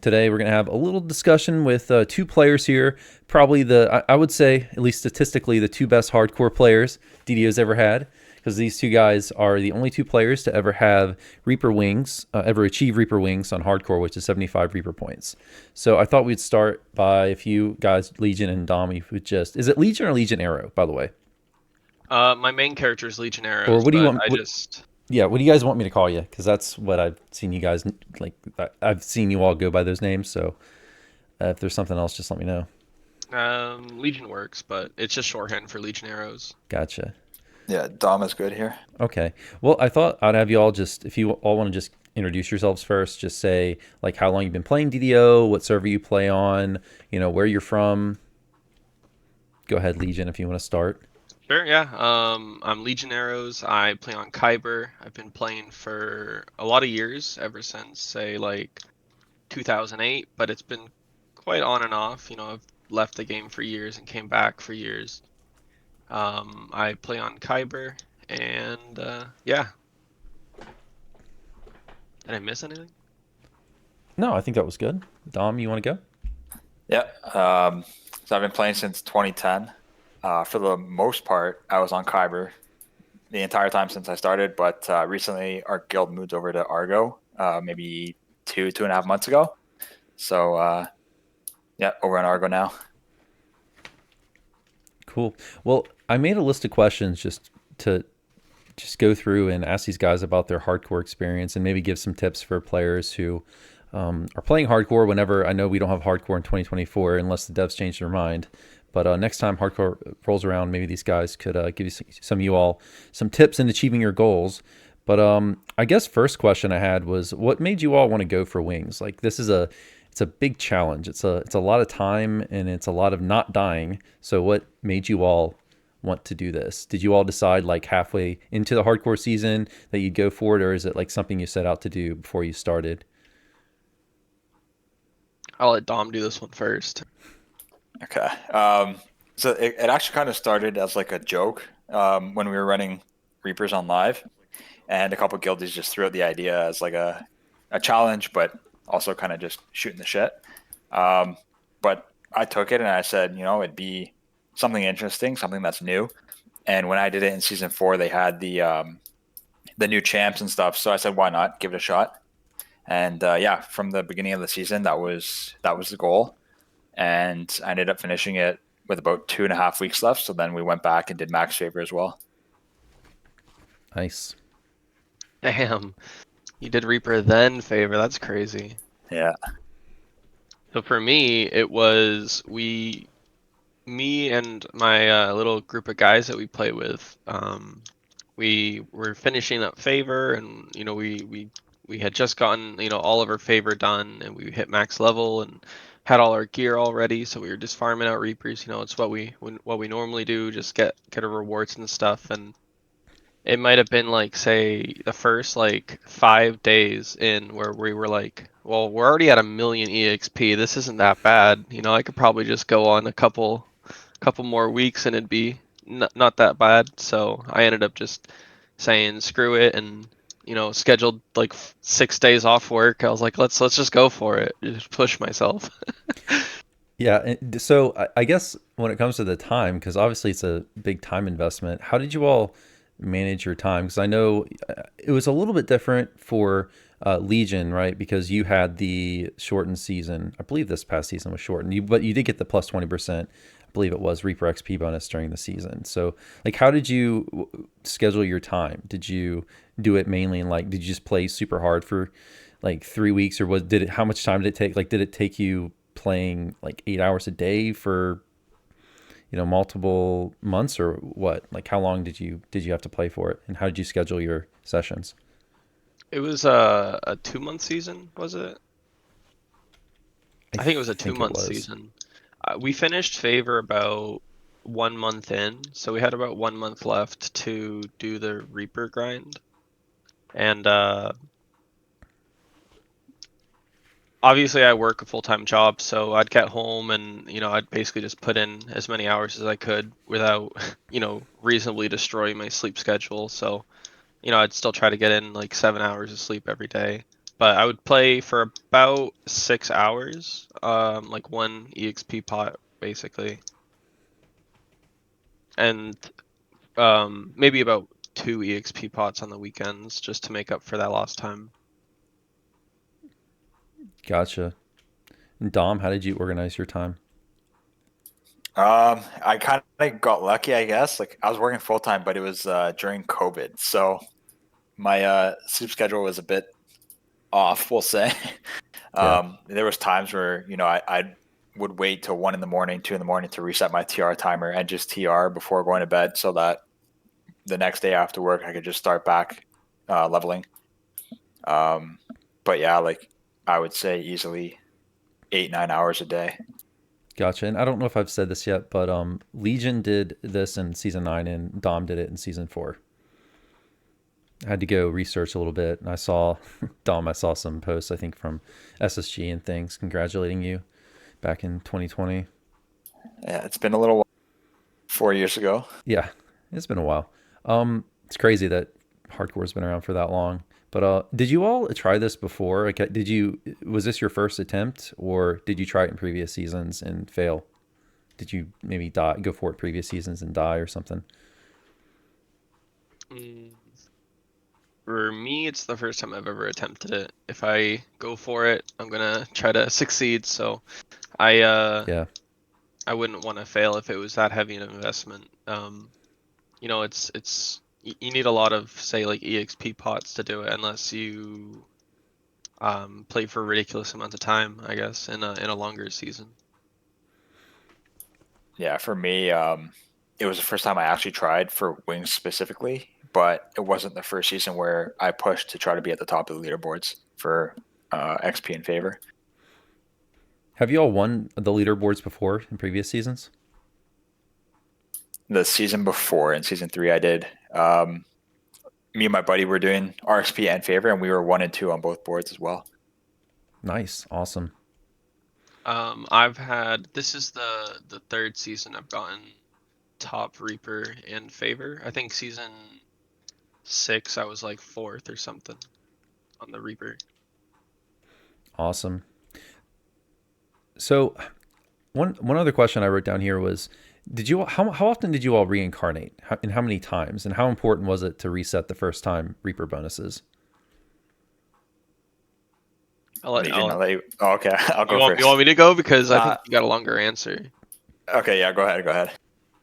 Today we're going to have a little discussion with two players here. Probably I would say, at least statistically, the two best hardcore players DDO's ever had. Because these two guys are the only two players to ever have Reaper Wings, ever achieve Reaper Wings on hardcore, which is 75 Reaper points. So I thought we'd start by if you guys, Legion and Dom, you would just, is it Legion or Legion Arrow, by the way? My main character is Or Legionnaires, what do you but want? I What, just yeah, what do you guys want me to call you? Because that's what I've seen you guys like. I've seen you all go by those names. So if there's something else, just let me know. Legion works, but it's just shorthand for Legionnaires. Gotcha. Yeah, Dom is good here. Okay. Well, I thought I'd have you all just, if you all want to just introduce yourselves first, just say like how long you've been playing DDO, what server you play on, where you're from. Go ahead, Legion, if you want to start. Sure, yeah. I'm Legionnaires. I play on Kyber. I've been playing for a lot of years, ever since say like 2008, but it's been quite on and off. I've left the game for years and came back for years. I play on Kyber, and yeah. Did I miss anything? No, I think that was good. Dom, you want to go? Yeah. So I've been playing since 2010. For the most part, I was on Kyber the entire time since I started, but recently our guild moved over to Argo, maybe 2.5 months ago. So yeah, over on Argo now. Cool. Well, I made a list of questions just to just go through and ask these guys about their hardcore experience and maybe give some tips for players who are playing hardcore whenever. I know we don't have hardcore in 2024 unless the devs change their mind. But next time hardcore rolls around, maybe these guys could give you some of you all some tips in achieving your goals. But I guess first question I had was, what made you all want to go for wings? Like this is it's a big challenge. It's a lot of time and it's a lot of not dying. So what made you all want to do this? Did you all decide like halfway into the hardcore season that you'd go for it, or is it like something you set out to do before you started? I'll let Dom do this one first. Okay. So it actually kind of started as like a joke when we were running Reapers on live, and a couple guildies just threw out the idea as like a challenge, but also kind of just shooting the shit. But I took it and I said, it'd be something interesting, something that's new. And when I did it in season 4, they had the new champs and stuff. So I said, why not give it a shot? And yeah, from the beginning of the season, that was the goal. And I ended up finishing it with about 2.5 weeks left. So then we went back and did max favor as well. Nice. Damn, you did Reaper then favor. That's crazy. Yeah. So for me, it was me and my little group of guys that we play with. We were finishing up favor, and we had just gotten all of our favor done, and we hit max level and had all our gear all ready. So we were just farming out Reapers. It's what we normally do, just get our rewards and stuff. And it might have been like, say, the first like 5 days in where we were like, well, we're already at 1 million EXP. This isn't that bad. I could probably just go on a couple more weeks and it'd be not that bad. So I ended up just saying screw it and scheduled like 6 days off work. I was like, let's just go for it. Just push myself. Yeah. So I guess when it comes to the time, because obviously it's a big time investment, how did you all manage your time? Because I know it was a little bit different for Legion, right? Because you had the shortened season. I believe this past season was shortened, but you did get the plus 20%. I believe it was Reaper XP bonus during the season. So, like, how did you schedule your time? Did you do it mainly in like, did you just play super hard for like 3 weeks, or did it? How much time did it take? Like, did it take you playing like 8 hours a day for multiple months, or what? Like how long did you have to play for it, and how did you schedule your sessions? It was a 2 month season, was it? I I think it was a two think it month was. season. We finished favor about 1 month in, so we had about 1 month left to do the Reaper grind. And obviously, I work a full time job, so I'd get home and I'd basically just put in as many hours as I could without reasonably destroying my sleep schedule. So I'd still try to get in like 7 hours of sleep every day. but I would play for about 6 hours, like one EXP pot basically, and maybe about 2 EXP pots on the weekends just to make up for that lost time. Gotcha. And Dom, how did you organize your time? I kind of got lucky, I guess. Like I was working full time, but it was during COVID, so my sleep schedule was a bit off, we'll say. Yeah. There was times where I would wait till 1 in the morning, 2 in the morning to reset my TR timer and just TR before going to bed, so that the next day after work I could just start back leveling. But yeah, like I would say easily 8-9 hours a day. Gotcha. And I don't know if I've said this yet, but Legion did this in season 9 and Dom did it in season 4. I had to go research a little bit, and I saw Dom. I saw some posts, I think, from SSG and things, congratulating you back in 2020. Yeah, it's been a little while. 4 years ago. Yeah, it's been a while. It's crazy that hardcore's been around for that long. But did you all try this before? Like, was this your first attempt, or did you try it in previous seasons and fail? Did you maybe go for it previous seasons and die or something? Mm, For me, it's the first time I've ever attempted it. If I go for it, I'm gonna try to succeed. So I Yeah. I wouldn't want to fail if it was that heavy an investment. It's you need a lot of, say, like EXP pots to do it, unless you play for a ridiculous amount of time, I guess, in a longer season. Yeah, for me, it was the first time I actually tried for wings specifically, but it wasn't the first season where I pushed to try to be at the top of the leaderboards for XP in favor. Have you all won the leaderboards before in previous seasons? The season before, in season 3, I did. Me and my buddy were doing RXP and favor, and we were 1 and 2 on both boards as well. Nice. Awesome. This is the third season I've gotten top Reaper in favor. I think season 6 I was like fourth or something on the Reaper. Awesome. So one other question I wrote down here was, how often did you all reincarnate? And how many times? And how important was it to reset the first time Reaper bonuses? Legion, I'll let you. Oh, okay, I'll go first. You want me to go, because I think you got a longer answer. Okay, yeah, go ahead. Go ahead.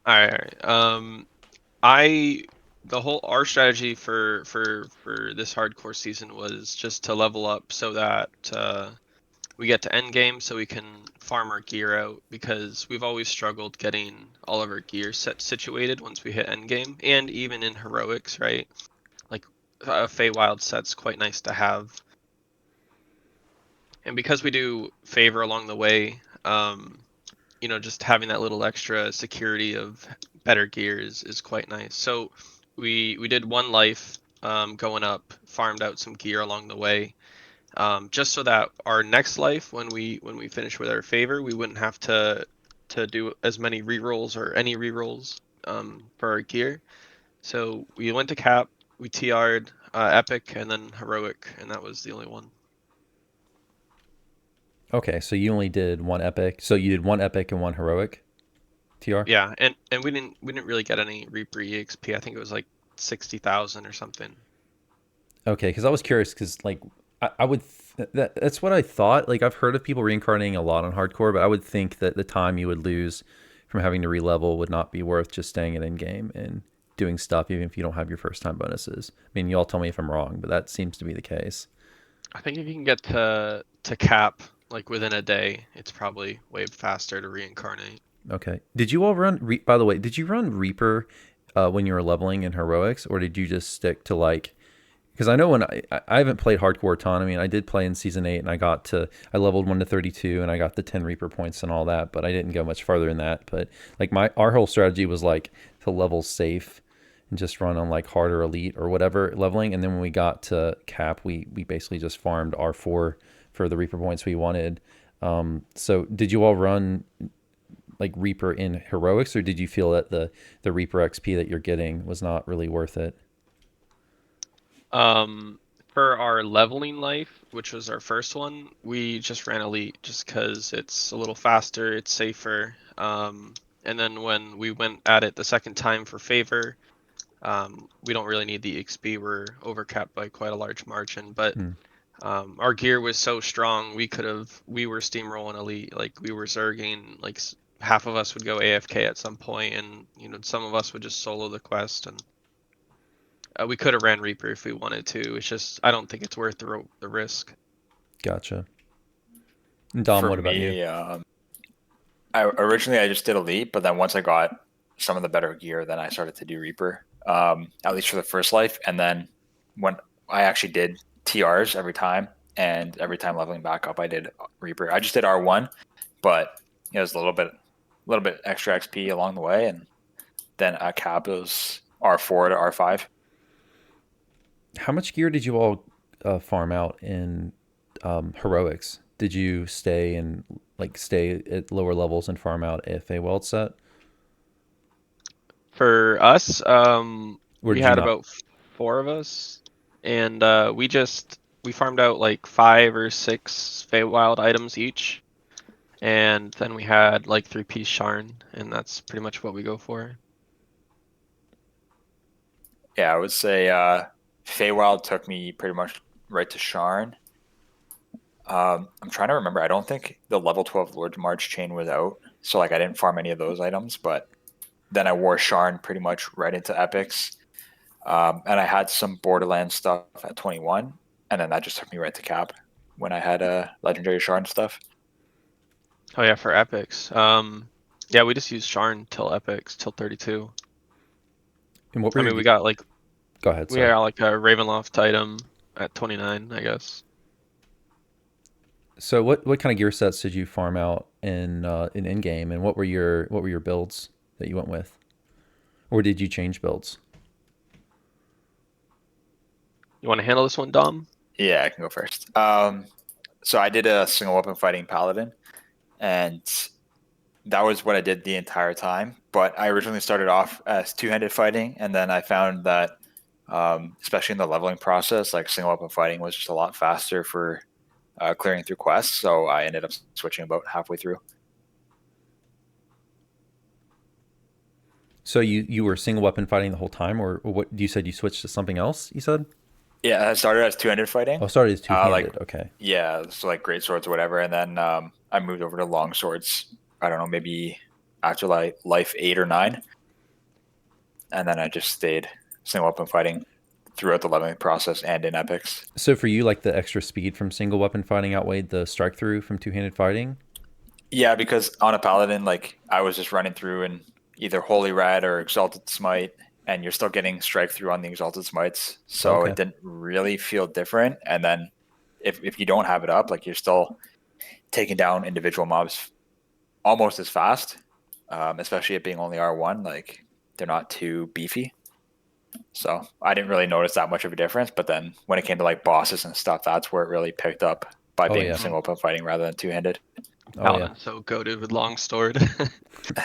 All right. Our strategy for this hardcore season was just to level up so that we get to end game, so we can farm our gear out, because we've always struggled getting all of our gear situated once we hit end game, and even in heroics, right? Like a Feywild set's quite nice to have, and because we do favor along the way, just having that little extra security of better gear is quite nice. So we did one life going up, farmed out some gear along the way, just so that our next life, when we finish with our favor, we wouldn't have to do as many rerolls or any rerolls for our gear. So we went to cap, we TR'd epic and then heroic, and that was the only one. Okay, so you only did one epic. So you did one epic and one heroic TR? Yeah, and we didn't really get any Reaper EXP. I think it was like 60,000 or something. Okay, because I was curious, because like I would that's what I thought. Like I've heard of people reincarnating a lot on hardcore, but I would think that the time you would lose from having to relevel would not be worth just staying in end game and doing stuff, even if you don't have your first time bonuses. I mean, you all tell me if I'm wrong, but that seems to be the case. I think if you can get to cap like within a day, it's probably way faster to reincarnate. Okay. Did you all run? By the way, did you run Reaper when you were leveling in heroics, or did you just stick to like? Because I know when I haven't played hardcore a ton. I mean, I did play in season 8, and I leveled 1 to 32, and I got the 10 Reaper points and all that, but I didn't go much farther than that. But like our whole strategy was like to level safe and just run on like harder elite or whatever leveling, and then when we got to cap, we basically just farmed R4 for the Reaper points we wanted. So did you all run like Reaper in heroics, or did you feel that the Reaper XP that you're getting was not really worth it? For our leveling life, which was our first one, we just ran Elite just because it's a little faster, it's safer. And then when we went at it the second time for Favor, we don't really need the XP. We're overcapped by quite a large margin, but Hmm. our gear was so strong. We were steamrolling Elite. Like we were zerging. Like half of us would go AFK at some point, and some of us would just solo the quest, and we could have ran Reaper if we wanted to. It's just I don't think it's worth the risk. Gotcha. And Dom, For what about you? me, I just did Elite, but then once I got some of the better gear, then I started to do Reaper, at least for the first life. And then when I actually did TRs every time, and every time leveling back up, I did Reaper. I just did R1, but it was a little bit extra XP along the way, and then at cap it was R4 to R5. How much gear did you all farm out in heroics? Did you stay at lower levels and farm out a weld set, For us, or we did you had not? about four of us, and we farmed out like 5 or 6 Feywild items each, and then we had like 3-piece Sharn, and that's pretty much what we go for. Yeah, I would say Feywild took me pretty much right to Sharn. I'm trying to remember. I don't think the level 12 Lord's March chain was out, so like I didn't farm any of those items. But then I wore Sharn pretty much right into epics, and I had some Borderlands stuff at 21, and then that just took me right to cap when I had legendary Sharn stuff. Oh yeah, for epics. Yeah, we just used Sharn till epics till 32. And what were I your? mean, we got like Go ahead. we Sorry. got like a Ravenloft item at 29, I guess. So what kind of gear sets did you farm out in game, and what were your builds that you went with, or did you change builds? You want to handle this one, Dom? Yeah, I can go first. So I did a single weapon fighting paladin, and that was what I did the entire time. But I originally started off as two-handed fighting, and then I found that, especially in the leveling process, like single weapon fighting was just a lot faster for clearing through quests. So I ended up switching about halfway through. So you were single weapon fighting the whole time, or what? You said you switched to something else. You said. Yeah, I started as two-handed fighting. Oh, started as two Like handed. Okay. yeah, so like great swords or whatever, and then I moved over to long swords. I don't know, maybe after like life 8 or 9, and then I just stayed single weapon fighting throughout the leveling process and in epics. So for you, like the extra speed from single weapon fighting outweighed the strike through from two handed fighting. Yeah, because on a paladin, like I was just running through in either holy rad or exalted smite, and you're still getting strike through on the exalted smites, so it Okay. didn't really feel different. And then if you don't have it up, like you're still taking down individual mobs almost as fast, especially it being only R1. Like they're not too beefy, so I didn't really notice that much of a difference. But then when it came to like bosses and stuff, that's where it really picked up by Oh being yeah. single weapon fighting rather than two-handed. Oh yeah. Paladin's so goated with longsword.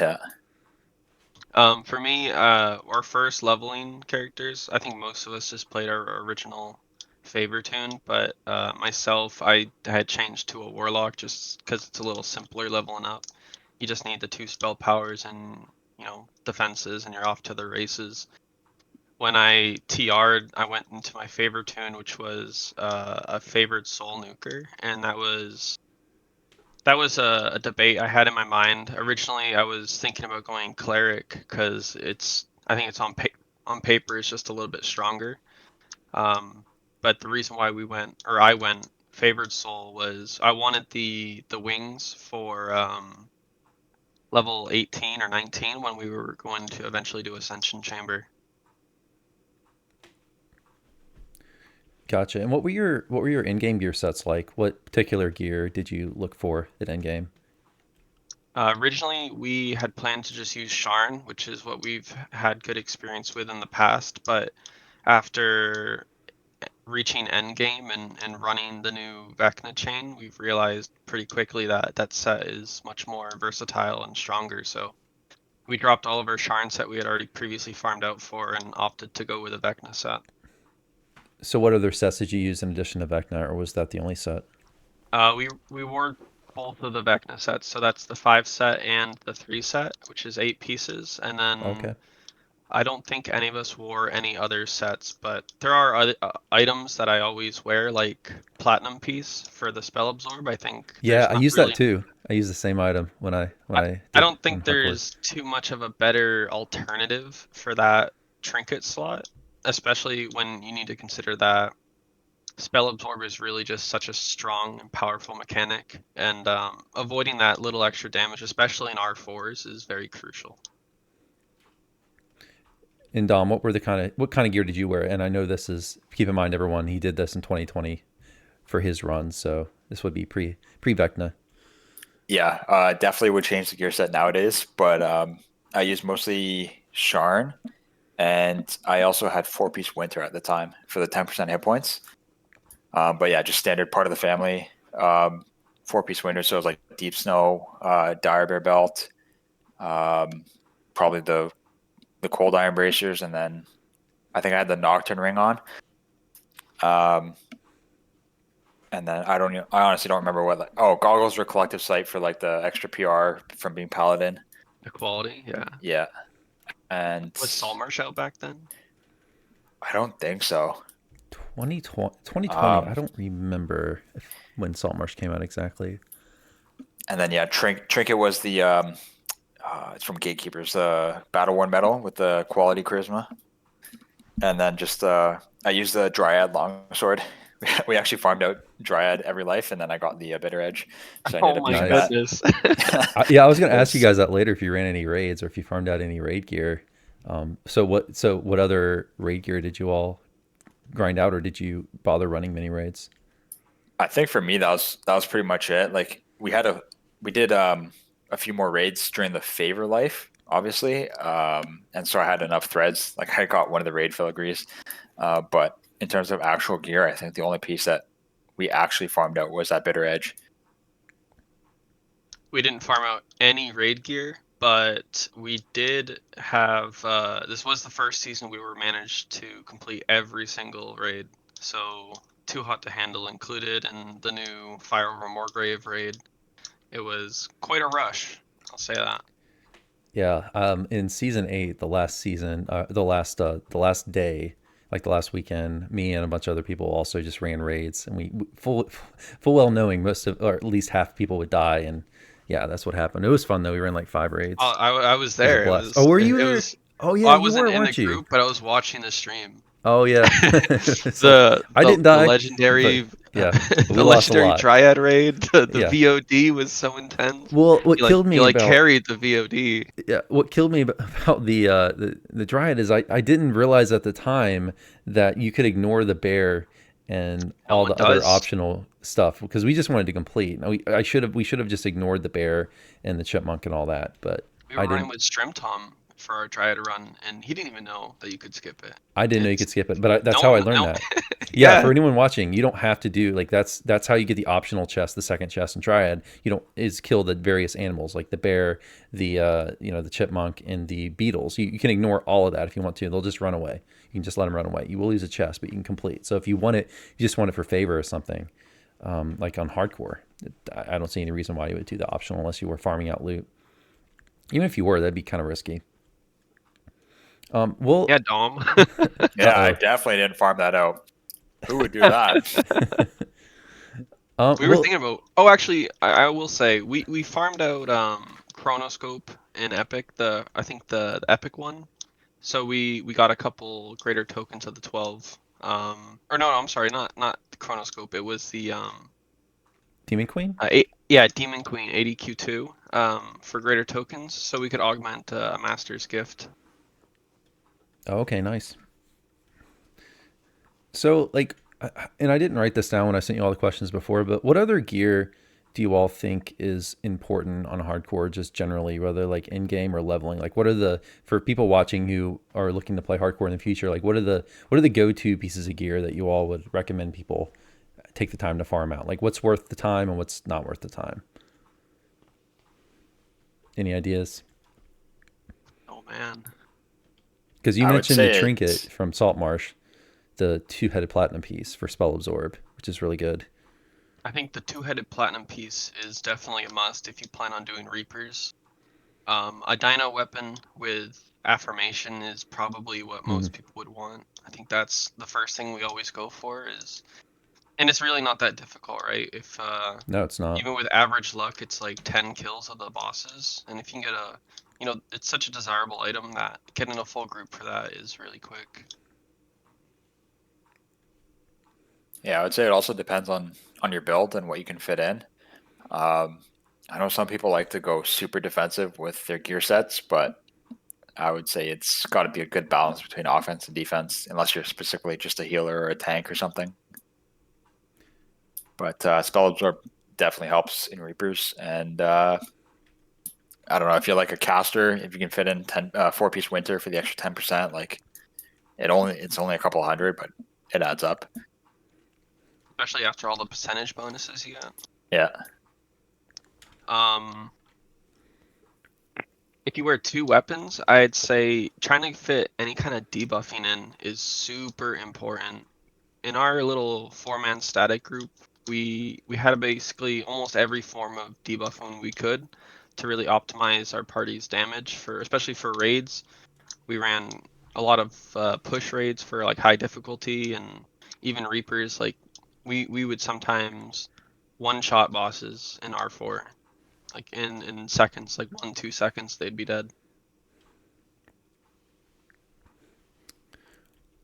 Yeah. For me, our first leveling characters, I think most of us just played our original favor tune, but myself, I had changed to a warlock just because it's a little simpler leveling up. You just need the 2 spell powers and defenses, and you're off to the races. When I TR'd, I went into my favorite tune, which was a favored soul nuker, and that was a debate I had in my mind. Originally, I was thinking about going cleric because I think it's on paper it's just a little bit stronger. But the reason why I went favored soul was I wanted the wings for level 18 or 19 when we were going to eventually do Ascension Chamber. Gotcha. And what were your in game gear sets like? What particular gear did you look for at end game? Originally, we had planned to just use Sharn, which is what we've had good experience with in the past, but after reaching endgame and running the new Vecna chain, we've realized pretty quickly that that set is much more versatile and stronger. So we dropped all of our Sharn set we had already previously farmed out for and opted to go with a Vecna set. So what other sets did you use in addition to Vecna, or was that the only set? We wore both of the Vecna sets, so that's the 5 set and the 3 set, which is 8 pieces, and then Okay. I don't think any of us wore any other sets, but there are other items that I always wear, like Platinum piece for the spell absorb. I think Yeah, there's I not use that really. too. I use the same item when I, I I did don't in think hardcore. there's too much of a better alternative for that trinket slot, especially when you need to consider that spell absorb is really just such a strong and powerful mechanic, and avoiding that little extra damage, especially in R4s, is very crucial. And Dom, what kind of gear did you wear? And I know this is, keep in mind everyone, he did this in 2020 for his run, so this would be pre Vecna. Yeah, definitely would change the gear set nowadays, but I use mostly Sharn, and I also had 4-piece Winter at the time for the 10% hit points. But yeah, just standard part of the family. 4-piece Winter, so it was like Deep Snow, Dire Bear Belt, um, probably the Cold Iron Bracers, and then I think I had the Nocturne ring on. Um, and then I honestly don't remember what. Goggles were Collective Sight for like the extra PR from being Paladin. Equality, yeah. Yeah, and Was Saltmarsh out back then? I don't think so. 2020, I Um, don't remember when Saltmarsh came out exactly. and then yeah, Trinket was the it's from Gatekeepers, Battle Worn Metal with the quality charisma, and then just I used the Dryad Longsword. We actually farmed out Dryad every life, and then I got the Bitter Edge, so I ended Oh up my using Nice. that. goodness. Yeah, I was gonna ask you Because guys that later if you ran any raids or if you farmed out any raid gear. So what other raid gear did you all grind out, or did you bother running mini raids? I think for me that was pretty much it. Like we did a few more raids during the favor life, obviously, and so I had enough threads. Like I got one of the raid filigrees, but in terms of actual gear, I think the only piece that we actually farmed out was that bitter edge. We didn't farm out any raid gear, but we did have. This was the first season we were managed to complete every single raid. So Too Hot to Handle included, and the new Fire Over Moorgrave raid. It was quite a rush. I'll say that. Yeah, in season 8, the last season, the last day, like the last weekend, me and a bunch of other people also just ran raids, and we full well knowing most of, or at least half people would die, and yeah, that's what happened. It was fun though. We ran like 5 raids. I was It was a there. It blast. Oh, was were you it there? was. Oh yeah, Well, I you wasn't were, in the weren't you? group, but I was watching the stream. Oh yeah. It's like the I the didn't the die, but legendary yeah, but we the lost a legendary lot. Dryad raid. The Yeah. VOD was so intense. Well, what killed You me like about carried the VOD. yeah, what killed me about the dryad is I didn't realize at the time that you could ignore the bear and No all one the other does. optional stuff because we just wanted to complete. Now we should have just ignored the bear and the chipmunk and all that, but We I were running didn't with Strimtom for our Dryad run, and he didn't even know that you could skip it. I didn't know you It's could skip it, but that's no how I one, learned no, that. Yeah, yeah. for anyone watching, you don't have to do like that's how you get the optional chest, the second chest in Triad. You don't is kill the various animals like the bear, the the chipmunk, and the beetles. You can ignore all of that if you want to. They'll just run away. You can just let them run away. You will lose a chest, but you can complete. So if you want it, you just want it for favor or something, like on hardcore. I don't see any reason why you would do the optional unless you were farming out loot. Even if you were, that'd be kind of risky. Well, Yeah, Dom. Yeah, I uh definitely didn't farm that out. Who would do that? oh, We were well, thinking about. Oh, actually, I will say we farmed out Chronoscope in Epic. I think the Epic one. So we got a couple greater tokens of the 12. Or no, I'm sorry, not the Chronoscope. It was the Demon Queen. yeah, Demon Queen 80Q2 for greater tokens, so we could augment a Master's Gift. Oh, okay, nice. So, like, and I didn't write this down when I sent you all the questions before, but what other gear do you all think is important on hardcore, just generally, whether like in game or leveling? Like, what are the for people watching who are looking to play hardcore in the future? Like, what are the go to pieces of gear that you all would recommend people take the time to farm out? Like, what's worth the time and what's not worth the time? Any ideas? Oh man. Because you I would mentioned the say trinket it's from Saltmarsh. the two-headed platinum piece for spell absorb, which is really good. I think the two-headed platinum piece is definitely a must if you plan on doing Reapers. A Dino weapon with affirmation is probably what Mm. most people would want. I think that's the first thing we always go for is, and it's really not that difficult, right? If No, it's not. even with average luck, it's like 10 kills of the bosses, and if you can get a, it's such a desirable item that getting a full group for that is really quick. Yeah, I would say it also depends on your build and what you can fit in. I know some people like to go super defensive with their gear sets, but I would say it's got to be a good balance between offense and defense, unless you're specifically just a healer or a tank or something. But spell absorb definitely helps in Reapers, and I don't know. I feel like a caster, if you can fit in 4-piece winter for the extra 10%, like it's only a couple hundred, but it adds up. Especially after all the percentage bonuses you get. Yeah. If you wear 2 weapons, I'd say trying to fit any kind of debuffing in is super important. In our little 4-man static group, we had basically almost every form of debuffing we could to really optimize our party's damage especially for raids. We ran a lot of push raids for like high difficulty, and even Reapers. Like we would sometimes one-shot bosses in R4, like in seconds, like 1-2 seconds, they'd be dead.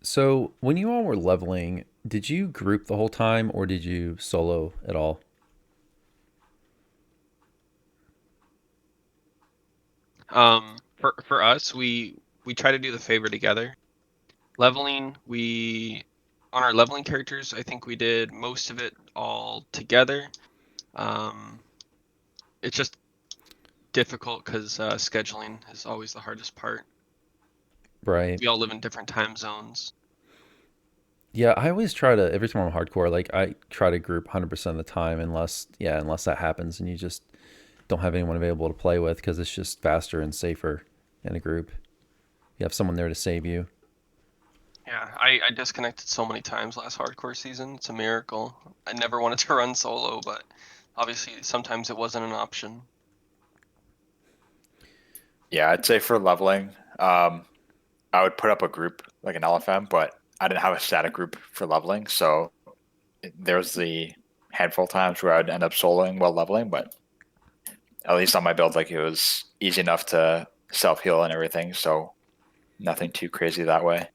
So when you all were leveling, did you group the whole time or did you solo at all? For us, we try to do the favor together. Leveling, we on our leveling characters, I think we did most of it all together. It's just difficult because scheduling is always the hardest part. Right. We all live in different time zones. Yeah, I always try to every time I'm hardcore, like I try to group 100% of the time unless that happens and you just don't have anyone available to play with because it's just faster and safer in a group. You have someone there to save you. Yeah, I disconnected so many times last hardcore season. It's a miracle. I never wanted to run solo, but obviously sometimes it wasn't an option. Yeah, I'd say for leveling, I would put up a group like an LFM, but I didn't have a static group for leveling, so there was the handful of times where I'd end up soloing while leveling, but at least on my build, like it was easy enough to self heal and everything, so nothing too crazy that way.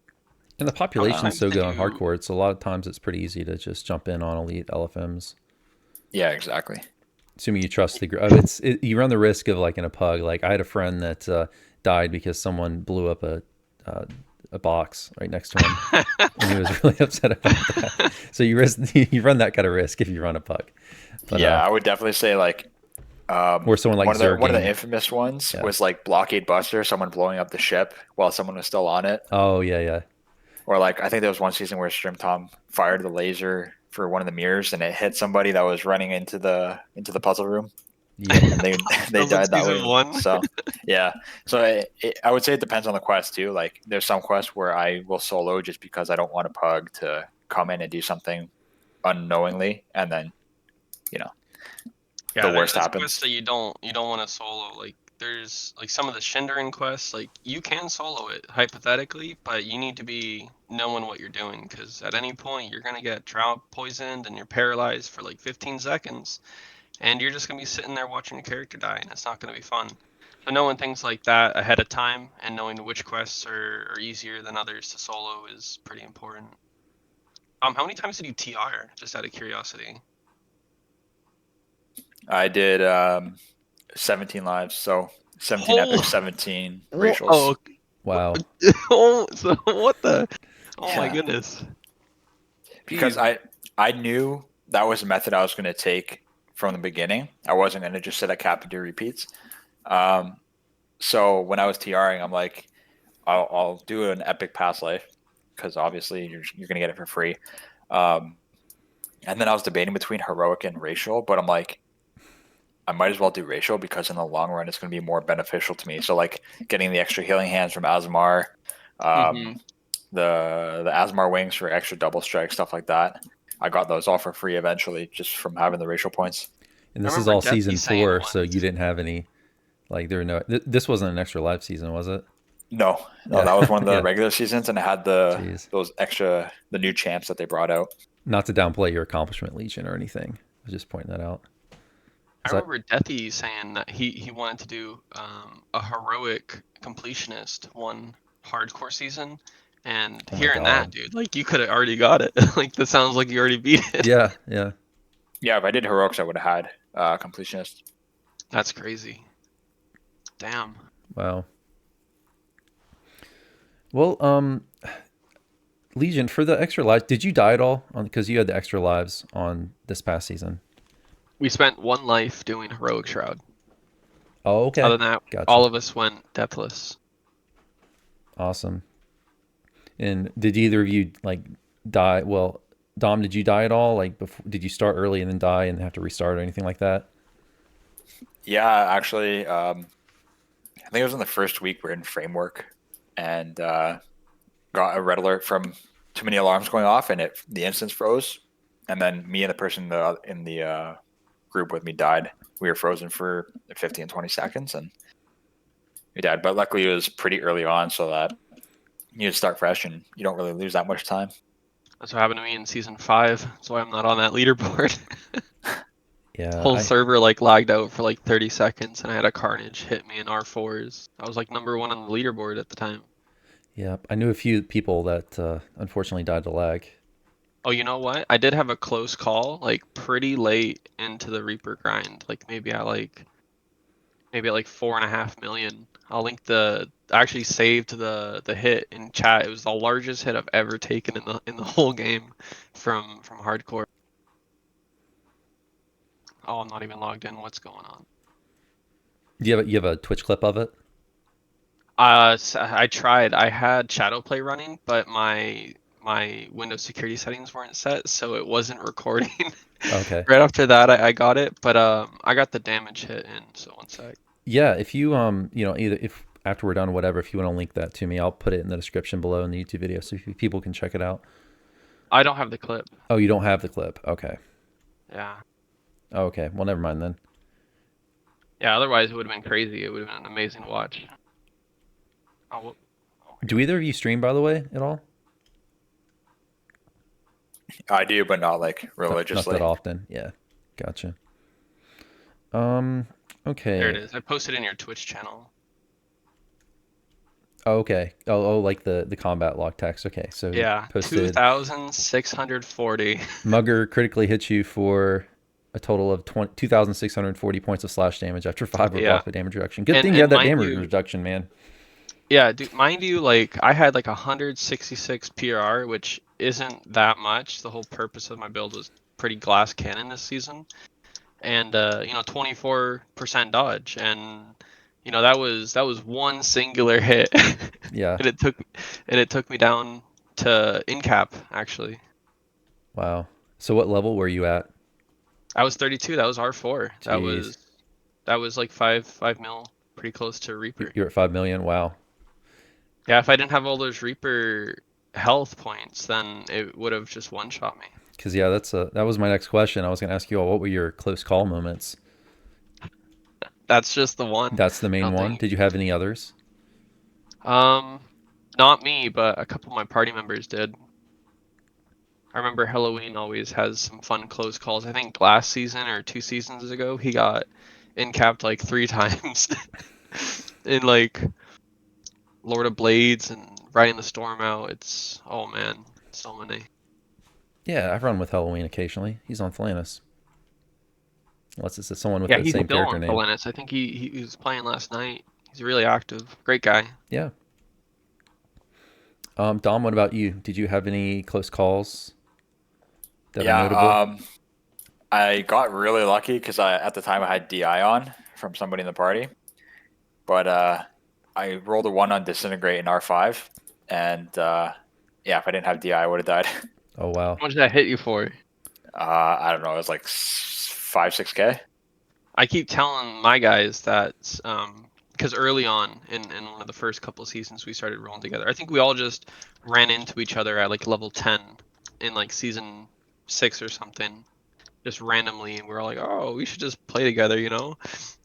And the How many population's times so did good on you? hardcore, it's a lot of times it's pretty easy to just jump in on elite LFMs. Yeah, exactly. Assuming you trust the group. You run the risk of like in a pug. Like I had a friend that died because someone blew up a box right next to him, and he was really upset about that. So you run that kind of risk if you run a pug. But Yeah, I would definitely say like or someone like one of the Zerging. infamous ones Yeah. was like Blockade Buster, someone blowing up the ship while someone was still on it. Oh yeah, yeah, Or like I think there was one season where Stream Tom fired the laser for one of the mirrors and it hit somebody that was running into the puzzle room yep. and they That they was in died that season way. 1. So yeah, so I would say it depends on the quest too. Like there's some quests where I will solo just because I don't want a pug to come in and do something unknowingly, and then you know the Yeah, worst there's quests happens. that you don't want to solo. Like there's like some of the Shinderin quests, like you can solo it hypothetically, but you need to be knowing what you're doing because at any point you're gonna get drought poisoned and you're paralyzed for like 15 seconds, and you're just gonna be sitting there watching your character die, and it's not gonna be fun. So knowing things like that ahead of time and knowing which quests are easier than others to solo is pretty important. How many times did you TR? Just out of curiosity. I did 17 lives, so 17 epics, Oh, 17 oh, racials. Wow. oh, so what the? Oh my Yeah, goodness. because Jeez. I knew that was a method I was going to take from the beginning. I wasn't going to just sit at cap and do repeats. Um, so when I was TRing, I'm like, I'll do an epic past life because obviously you're going to get it for free. Um, and then I was debating between heroic and racial, but I'm like, I might as well do racial because in the long run it's going to be more beneficial to me. So like getting the extra healing hands from Asmar, Hmm. um, the Asmar wings for extra double strike, stuff like that. I got those all for free eventually, just from having the racial points. And I this is remember all Deathy season saying 4, so you once. didn't have any. Like there were no. This wasn't an extra live season, was it? No, Yeah. that was one of the Yeah. regular seasons, and it had Jeez. the new champs that they brought out. Not to downplay your accomplishment, Legion, or anything. I was just pointing that out. I Is that remember Deathy saying that he wanted to do a heroic completionist one hardcore season, and oh my hearing that, god? dude, like you could have already got it. Like that sounds like you already beat it. Yeah, yeah. Yeah, if I did heroics, I would have had completionist. That's crazy. Damn. Wow. Well, Legion, for the extra lives, did you die at all? Because you had the extra lives on this past season. We spent one life doing heroic shroud. Oh, okay. Other than that, Gotcha. all of us went deathless. Awesome. And did either of you like die? Well, Dom, did you die at all? Like, before, did you start early and then die and have to restart or anything like that? Yeah, actually, I think it was in the first week we're in framework, and got a red alert from too many alarms going off, and the instance froze, and then me and the person in the group with me died. We were frozen for 15, 20 seconds, and we died. But luckily, it was pretty early on, so that you just start fresh, and you don't really lose that much time. That's what happened to me in season 5. That's why I'm not on that leaderboard. Yeah, Whole server like lagged out for like 30 seconds, and I had a carnage hit me in R4s. I was like number 1 on the leaderboard at the time. yeah. I knew a few people that unfortunately died to lag. Oh, you know what? I did have a close call, like pretty late into the Reaper grind, like maybe at 4.5 million. I'll link I actually saved the hit in chat. It was the largest hit I've ever taken in the whole game from hardcore. Oh, I'm not even logged in. What's going on? Do you have a Twitch clip of it? I tried. I had Shadowplay running, but my Windows security settings weren't set, so it wasn't recording. Okay. Right after that, I got it, but I got the damage hit in. So one sec. Yeah, if you either if after we're done, whatever, if you want to link that to me, I'll put it in the description below in the YouTube video so people can check it out. I don't have the clip. Oh, you don't have the clip? Okay. Yeah. Oh, okay. Well, never mind then. Yeah. Otherwise, it would have been crazy. It would have been an amazing watch. Oh, Do either of you stream, by the way, at all? I do, but not like Not religiously. that often. Yeah. Gotcha. Okay. there it is. I posted in your Twitch channel. Oh, okay. Oh, like the combat log text. Okay, so Yeah, posted 2,640. Mugger critically hits you for a total of 2,640 points of slash damage after 5 of Yeah. block with damage reduction. Good And- thing you had and that mind damage you- reduction, man. Yeah, dude, mind you, like I had like 166 PRR, which isn't that much. The whole purpose of my build was pretty glass cannon this season, and 24% dodge, and that was one singular hit. Yeah. and it took me down to in cap actually. Wow. So what level were you at? I was 32. That was R4. Jeez. That was like 5 mil, pretty close to Reaper. You're at 5 million. Wow. Yeah, if I didn't have all those Reaper health points, then it would have just one-shot me. Because yeah, that was my next question. I was gonna ask you all, what were your close call moments? That's just the one. That's the main don't one. think- Did you have any others? Not me, but a couple of my party members did. I remember Halloween always has some fun close calls. I think last season or 2 seasons ago, he got in-capped like 3 times in like Lord of Blades and riding the storm out. Oh man, so many. Yeah, I've run with Halloween occasionally. He's on Thalanis. Unless it's someone with Yeah, the he's same still character on name. Thalanis. I think he was playing last night. He's really active. Great guy. Yeah. Dom, what about you? Did you have any close calls that are notable? I got really lucky because at the time I had DI on from somebody in the party, but I rolled a 1 on disintegrate in R5, and if I didn't have DI, I would have died. Oh wow. How much did that hit you for? I don't know. It was like 5, 6K. I keep telling my guys that because early on in one of the first couple of seasons we started rolling together. I think we all just ran into each other at like level 10 in like season 6 or something, just randomly, and we were like, oh, we should just play together, you know.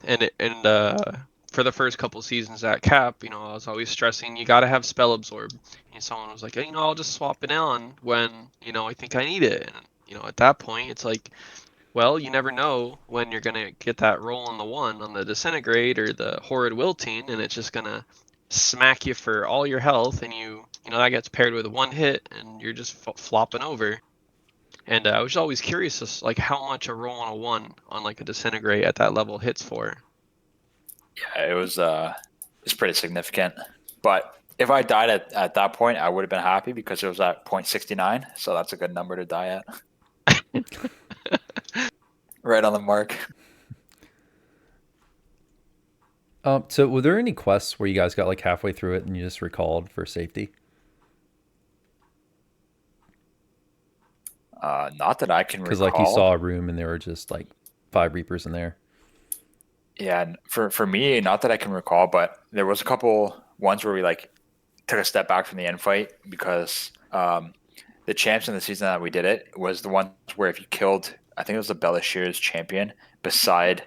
And for the first couple seasons at Cap, you know, I was always stressing you got to have spell absorb. And someone was like, hey, you know, I'll just swap it on when, you know, I think I need it. And you know, at that point, it's like, well, you never know when you're gonna get that roll on the one on the disintegrate or the horrid wilting, and it's just gonna smack you for all your health, and you know that gets paired with one hit, and you're just flopping over. And I was always curious, as, like how much a roll on a one on like a disintegrate at that level hits for. Yeah, it's pretty significant. But if I died at that point, I would have been happy because it was at 0.69, so that's a good number to die at. Right on the mark. So were there any quests where you guys got like halfway through it and you just recalled for safety? Not that I can Because recall. like you saw a room and there were just like 5 Reapers in there. Yeah, and for me, not that I can recall, but there was a couple ones where we like took a step back from the end fight because the champs in the season that we did it was the ones where if you killed, I think it was the Belashir's champion beside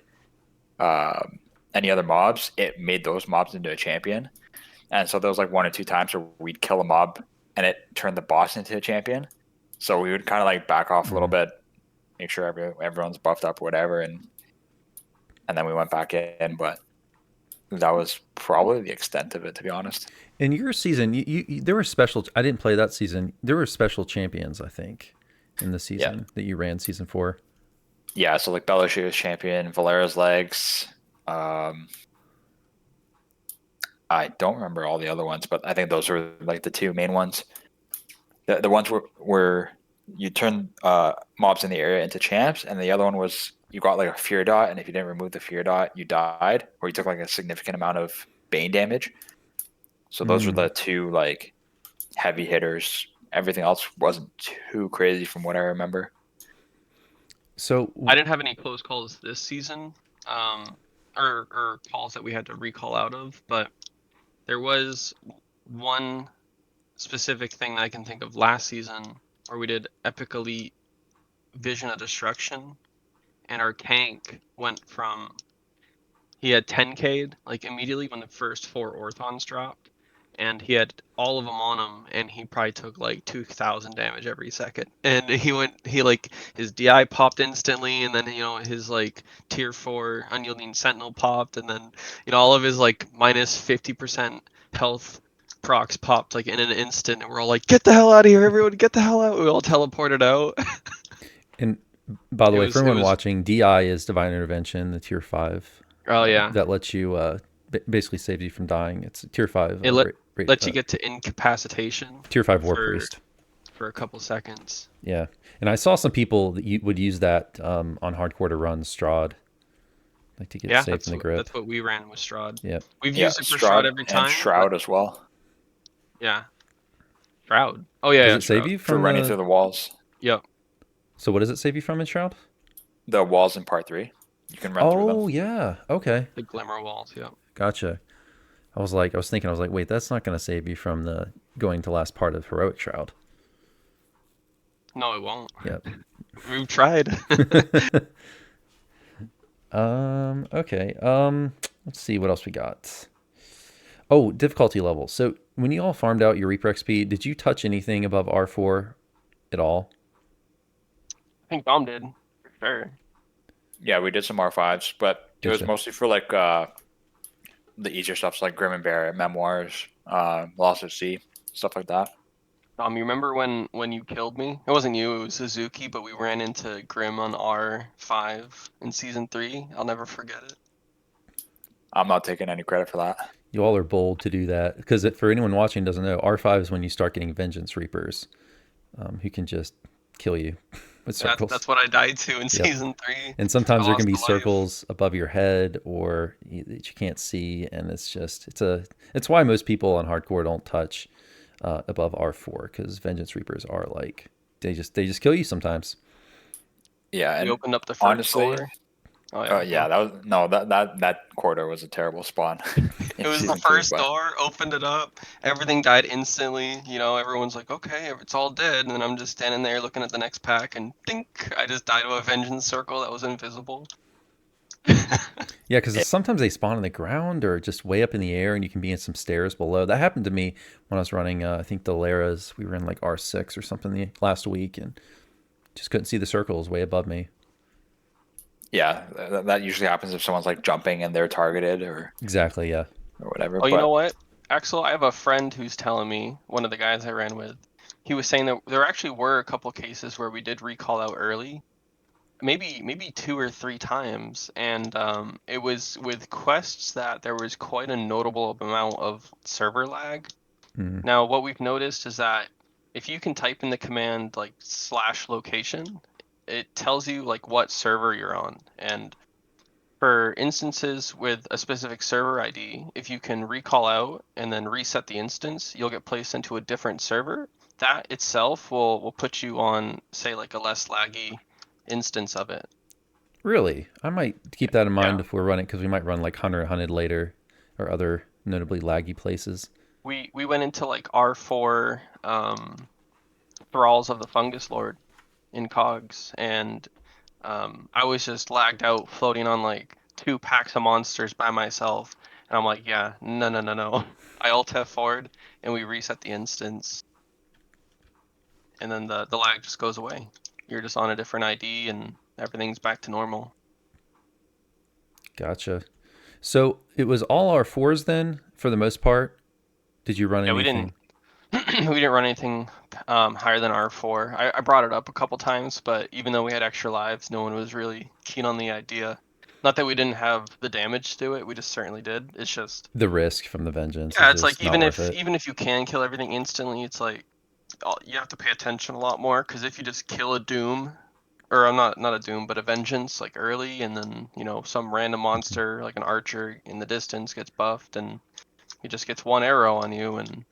any other mobs, it made those mobs into a champion. And so there was like 1 or 2 times where we'd kill a mob and it turned the boss into a champion. So we would kind of like back off a little bit, make sure everyone's buffed up or whatever, and then we went back in. But that was probably the extent of it, to be honest. In your season, there were special. I didn't play that season. There were special champions, I think, in the season that you ran, season 4. Yeah, so like Belashir's champion, Valera's legs. I don't remember all the other ones, but I think those were like the 2 main ones. The ones where you turn mobs in the area into champs, and the other one was you got like a fear dot, and if you didn't remove the fear dot, you died, or you took like a significant amount of bane damage. So those were the 2 like heavy hitters. Everything else wasn't too crazy from what I remember. So I didn't have any close calls this season, or calls that we had to recall out of, but there was one specific thing that I can think of last season where we did Epic Elite Vision of Destruction, and our tank went from he had 10k'd like immediately when the first 4 orthons dropped, and he had all of them on him, and he probably took like 2,000 damage every second. And he like his DI popped instantly, and then you know his like tier 4 unyielding sentinel popped, and then you know all of his like minus 50% health procs popped like in an instant, and we're all like, get the hell out of here, everyone, get the hell out. We all teleported out. and by the way, for everyone was watching, DI is Divine Intervention, the tier 5. Oh yeah. That lets you basically saves you from dying. It's a tier 5. It lets you get to incapacitation. Tier 5 War Priest for a couple seconds. Yeah, and I saw some people that would use that on hardcore to run Strahd, like to get safe in the grip. That's what we ran with Strahd. Yeah, we've used it for Strahd every time. And Shroud as well. Yeah, Shroud. Oh yeah, does it save you from running through the walls? Yep. So what does it save you from in Shroud? The walls in part 3. You can run through them. Oh yeah, okay. The glimmer walls. Yeah. Gotcha. I was like, wait, that's not going to save you from the going to last part of Heroic Shroud. No, it won't. Yep. We've tried. Okay. Let's see what else we got. Oh, difficulty level. So when you all farmed out your Reaper XP, did you touch anything above R4 at all? I think Dom did. For sure. Yeah, we did some R5s, but it was mostly for like the easier stuff, like Grim and Bear, Memoirs, Lost at Sea, stuff like that. You remember when you killed me? It wasn't you, it was Suzuki, but we ran into Grim on R5 in season 3. I'll never forget it. I'm not taking any credit for that. You all are bold to do that, because for anyone watching doesn't know, R5 is when you start getting Vengeance Reapers, who can just kill you with circles. That's what I died to in season 3. And sometimes there can be circles above your head or that you can't see, and it's why most people on hardcore don't touch above R4, because Vengeance Reapers are like they just kill you sometimes. Yeah, and we opened up the first door. Oh yeah, Yeah, that was no that corridor was a terrible spawn it in was the season two, first but door, opened it up, everything died instantly. You know, everyone's like, okay, it's all dead. And then I'm just standing there looking at the next pack and dink, I just died to a vengeance circle that was invisible. Yeah, because it, sometimes they spawn on the ground or just way up in the air, and you can be in some stairs below. That happened to me when I was running. I think the Laras. We were in like R6 or something last week, and just couldn't see the circles way above me. yeah, that usually happens if someone's like jumping and they're targeted Exactly. Yeah. or whatever. Oh, you know But what? Axel, I have a friend who's telling me, one of the guys I ran with, he was saying that there actually were a couple cases where we did recall out early, maybe 2 or 3 times, and it was with quests that there was quite a notable amount of server lag. Mm. Now, what we've noticed is that if you can type in the command like /location, it tells you like what server you're on, and for instances with a specific server ID, if you can recall out and then reset the instance, you'll get placed into a different server. That itself will put you on, say, like a less laggy instance of it. Really, I might keep that in mind Yeah. if we're running, because we might run like Hunter Hunted later, or other notably laggy places. We went into like R4 Thralls of the Fungus Lord in Cogs, and I was just lagged out floating on like 2 packs of monsters by myself. And I'm like, yeah, no, no, no, no. I alt F forward and we reset the instance, and then the lag just goes away. You're just on a different ID and everything's back to normal. Gotcha. So it was all R4s then, for the most part. Did you run Yeah, we didn't anything? we didn't run anything higher than R4. I brought it up a couple times, but even though we had extra lives, no one was really keen on the idea. Not that we didn't have the damage to it, we just certainly did. It's just The risk from the vengeance is yeah, it's like just not worth it. even if you can kill everything instantly, it's like you have to pay attention a lot more because if you just kill a Doom, or I'm not a Doom, but a Vengeance like early, and then some random monster like an Archer in the distance gets buffed, and he just gets one arrow on you, and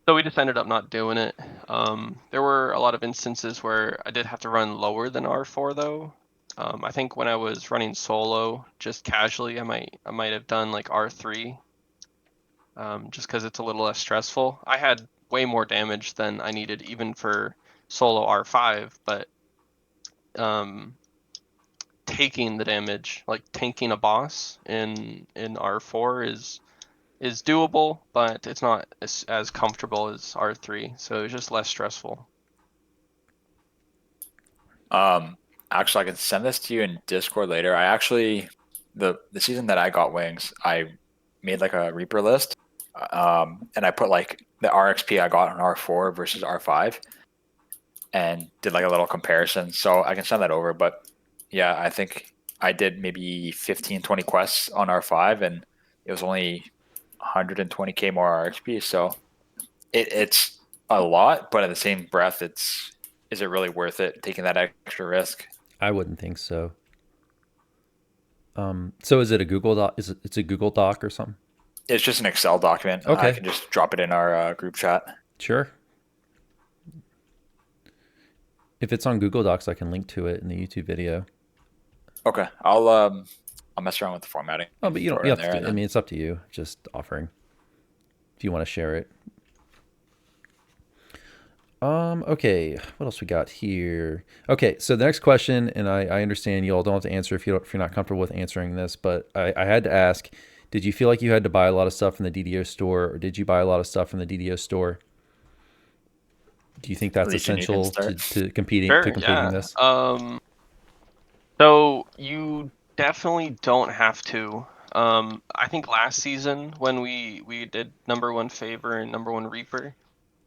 so we just ended up not doing it. There were a lot of instances where I did have to run lower than R4 though. I think when I was running solo, just casually, I might have done like R3, just because it's a little less stressful. I had way more damage than I needed even for solo R5, but um, taking the damage, like tanking a boss in R4 is doable, but it's not as comfortable as R3, so it's just less stressful. actually, I can send this to you in Discord later. I actually the season that I got wings, I made like a Reaper list, and I put like the RXP I got on R4 versus R5, and did like a little comparison. So I can send that over. But yeah, I think I did maybe 15, 20 quests on R5, and it was only 120k more RXP. So it's a lot, but in the same breath, is it really worth it taking that extra risk? I wouldn't think so. So is it a Google Doc? It's a Google Doc or something? It's just an Excel document. I Okay, can just drop it in our group chat. sure. If it's on Google Docs, I can link to it in the YouTube video. Okay, I'll mess around with the formatting Oh, and but you don't. throw You it in have there, to. and I then mean, it's up to you. Just offering if you want to share it. Okay. What else we got here? Okay. So the next question, and I understand you all don't have to answer if you're not comfortable with answering this, but I had to ask: did you feel like you had to buy a lot of stuff from the DDO store, or did you buy a lot of stuff from the DDO store? Do you think that's Legion, you can essential start. to Sure, completing yeah. this? So you definitely don't have to. I think last season when we did number one favor and number one reaper,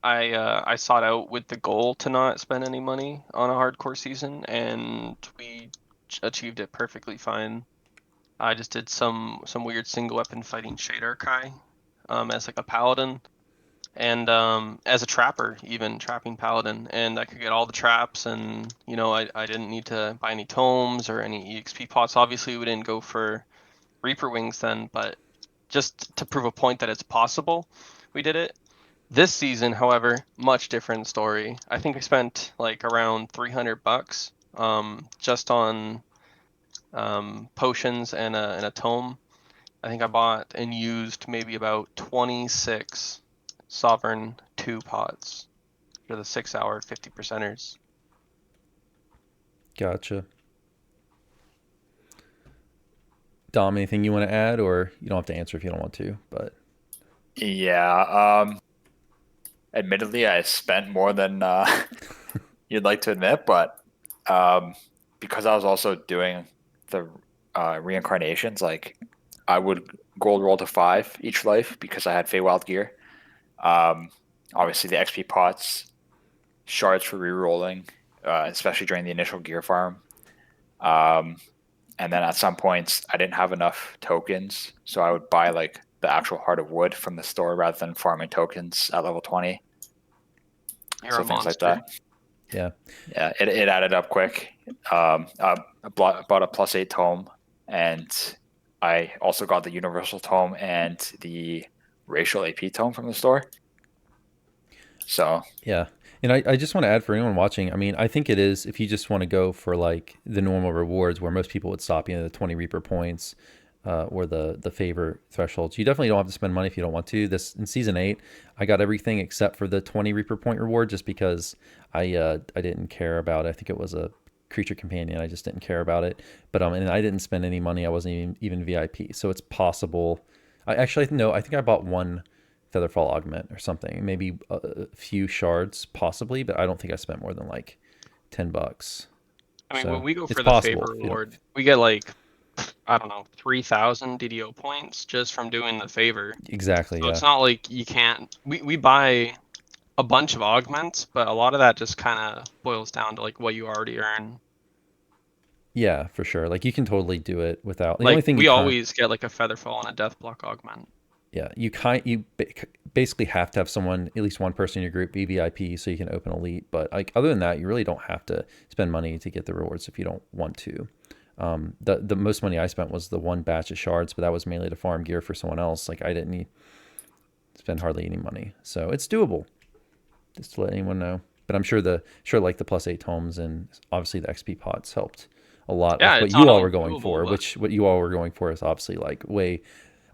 I sought out with the goal to not spend any money on a hardcore season, and we achieved it perfectly fine. I just did some weird single weapon fighting Shadar Kai, as like a paladin, and as a trapper, even trapping paladin, and I could get all the traps, and I didn't need to buy any tomes or any EXP pots. Obviously, we didn't go for Reaper wings then, but just to prove a point that it's possible, we did it. This season, however, much different story. I think I spent like around $300 just on potions and a tome. I think I bought and used maybe about 26 Sovereign 2 pots for the 6-hour 50 percenters. Gotcha. Dom, anything you want to add, or you don't have to answer if you don't want to? But Yeah. Admittedly, I spent more than you'd like to admit, but um, because I was also doing the reincarnations, like I would gold roll to 5 each life because I had Feywild gear. Um, Obviously, the XP pots, shards for rerolling, especially during the initial gear farm. Um, and then at some points, I didn't have enough tokens, so I would buy like the actual Heart of Wood from the store rather than farming tokens at level 20. You're So a things like monster. that. yeah, Yeah, it added up quick. I bought a +8 tome, and I also got the universal tome and the racial AP tome from the store. So yeah. And I just want to add for anyone watching, I mean, I think it is, if you just want to go for like the normal rewards where most people would stop, the 20 Reaper points, or the favor thresholds, you definitely don't have to spend money if you don't want to. This in season 8, I got everything except for the 20 Reaper point reward just because I didn't care about it. I think it was a creature companion. I just didn't care about it. But and I didn't spend any money. I wasn't even VIP. So it's possible. I actually no, I think I bought one Featherfall augment or something, maybe a few shards possibly, but I don't think I spent more than like $10. I mean, when So we go it's for the possible favor if you don't. reward, we get like, I don't know, 3,000 DDO points just from doing the favor. Exactly, So yeah. it's not like you can't. We buy a bunch of augments, but a lot of that just kind of boils down to like what you already earn. Yeah, for sure. Like you can totally do it without. The only Like thing you we can't. always get like a featherfall and a death block augment. Yeah, basically have to have someone, at least one person in your group, be VIP so you can open elite. But like other than that, you really don't have to spend money to get the rewards if you don't want to. The most money I spent was the one batch of shards, but that was mainly to farm gear for someone else. Like I didn't spend hardly any money, so it's doable. Just to let anyone know. But I'm sure like the +8 tomes and obviously the XP pots helped a lot Yeah, with what it's not you all only were going doable, for, but which what you all were going for is obviously like way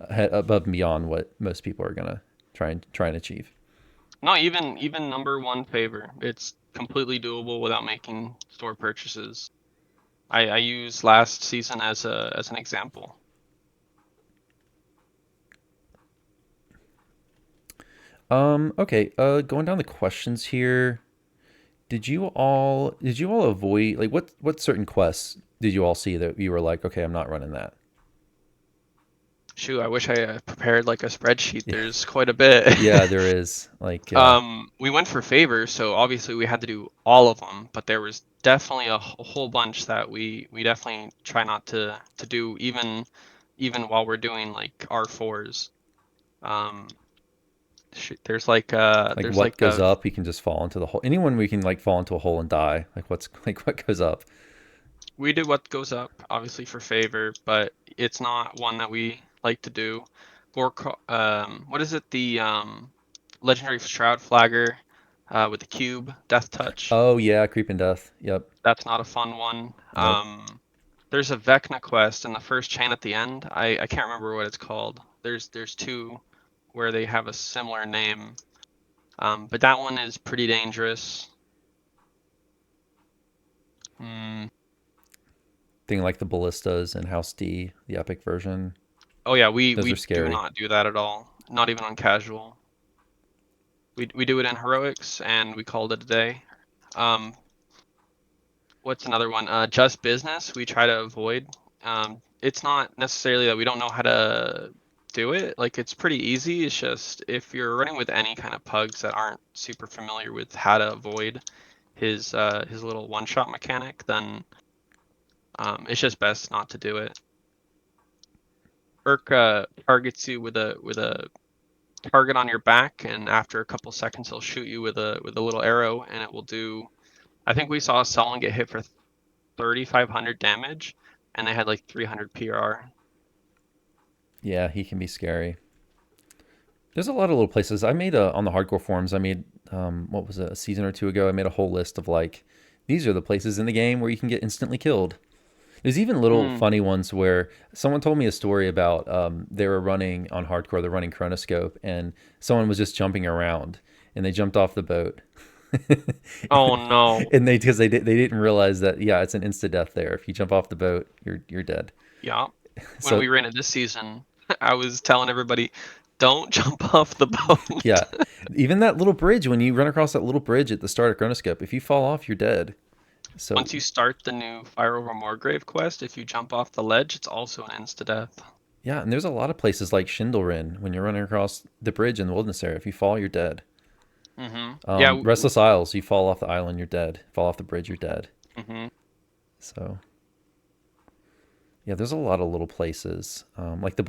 above and beyond what most people are gonna try and achieve. no, even number one favor, it's completely doable without making store purchases. I use last season as an example. Okay. Going down the questions here. Did you all avoid like what certain quests did you all see that you were like, okay, I'm not running that? Shoot, I wish I prepared like a spreadsheet. Yeah, There's quite a bit. yeah, there is like We went for favors, so obviously we had to do all of them, but there was definitely a whole bunch that we definitely try not to do even while we're doing like R4s. Um, there's like there's what like goes up, you can just fall into the hole. Anyone we can like fall into a hole and die. Like what's like what goes up? we do what goes up obviously for favor, but it's not one that we like to do. Or what is it? The legendary Shroud Flagger with the cube, Death Touch. Oh yeah, creeping death. Yep. That's not a fun one. Nope. There's a Vecna quest in the first chain at the end. I can't remember what it's called. There's two where they have a similar name, but that one is pretty dangerous. Mm. Thing like the ballistas and House D, the epic version. Oh yeah, Those are we do scary. not do that at all. Not even on casual. We do it in heroics, and we called it a day. Um, what's another one? Just business. We try to avoid. It's not necessarily that we don't know how to do it. Like it's pretty easy. It's just if you're running with any kind of pugs that aren't super familiar with how to avoid his little one shot mechanic, then it's just best not to do it. Urk targets you with a target on your back, and after a couple seconds, he'll shoot you with a little arrow, and it will do. I think we saw someone get hit for 3,500 damage, and they had like 300 PR. Yeah, he can be scary. There's a lot of little places. I made a on the hardcore forums. I made what was it, a season or two ago? I made a whole list of like these are the places in the game where you can get instantly killed. There's even little Hmm. funny ones where someone told me a story about they were running on hardcore, they're running chronoscope, and someone was just jumping around, and they jumped off the boat. Oh no. And they because they didn't realize that yeah, it's an insta death there. If you jump off the boat, you're dead. Yeah. When So we ran it this season, I was telling everybody, don't jump off the boat. yeah, even that little bridge, when you run across that little bridge at the start of chronoscope, if you fall off, you're dead. So Once you start the new Fire Over Moorgrave quest, if you jump off the ledge, it's also an insta-death. yeah, and there's a lot of places like Schindlerin when you're running across the bridge in the wilderness area. If you fall, you're dead. Mm-hmm. Yeah. Restless Isles, you fall off the island, you're dead. Fall off the bridge, you're dead. Mm-hmm. So yeah, there's a lot of little places like the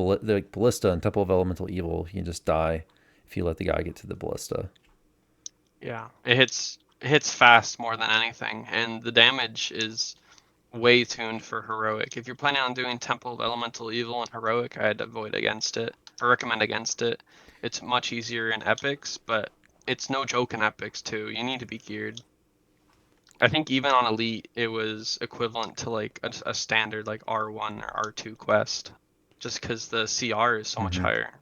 ballista and Temple of Elemental Evil. You can just die if you let the guy get to the ballista. Yeah. It hits fast more than anything, and the damage is way tuned for heroic. If you're planning on doing Temple of Elemental Evil and heroic, I'd avoid against it. I recommend against it. It's much easier in epics, but it's no joke in epics too. You need to be geared. I think even on elite, it was equivalent to like a standard like R1 or R2 quest, just because the CR is so much Hmm. higher.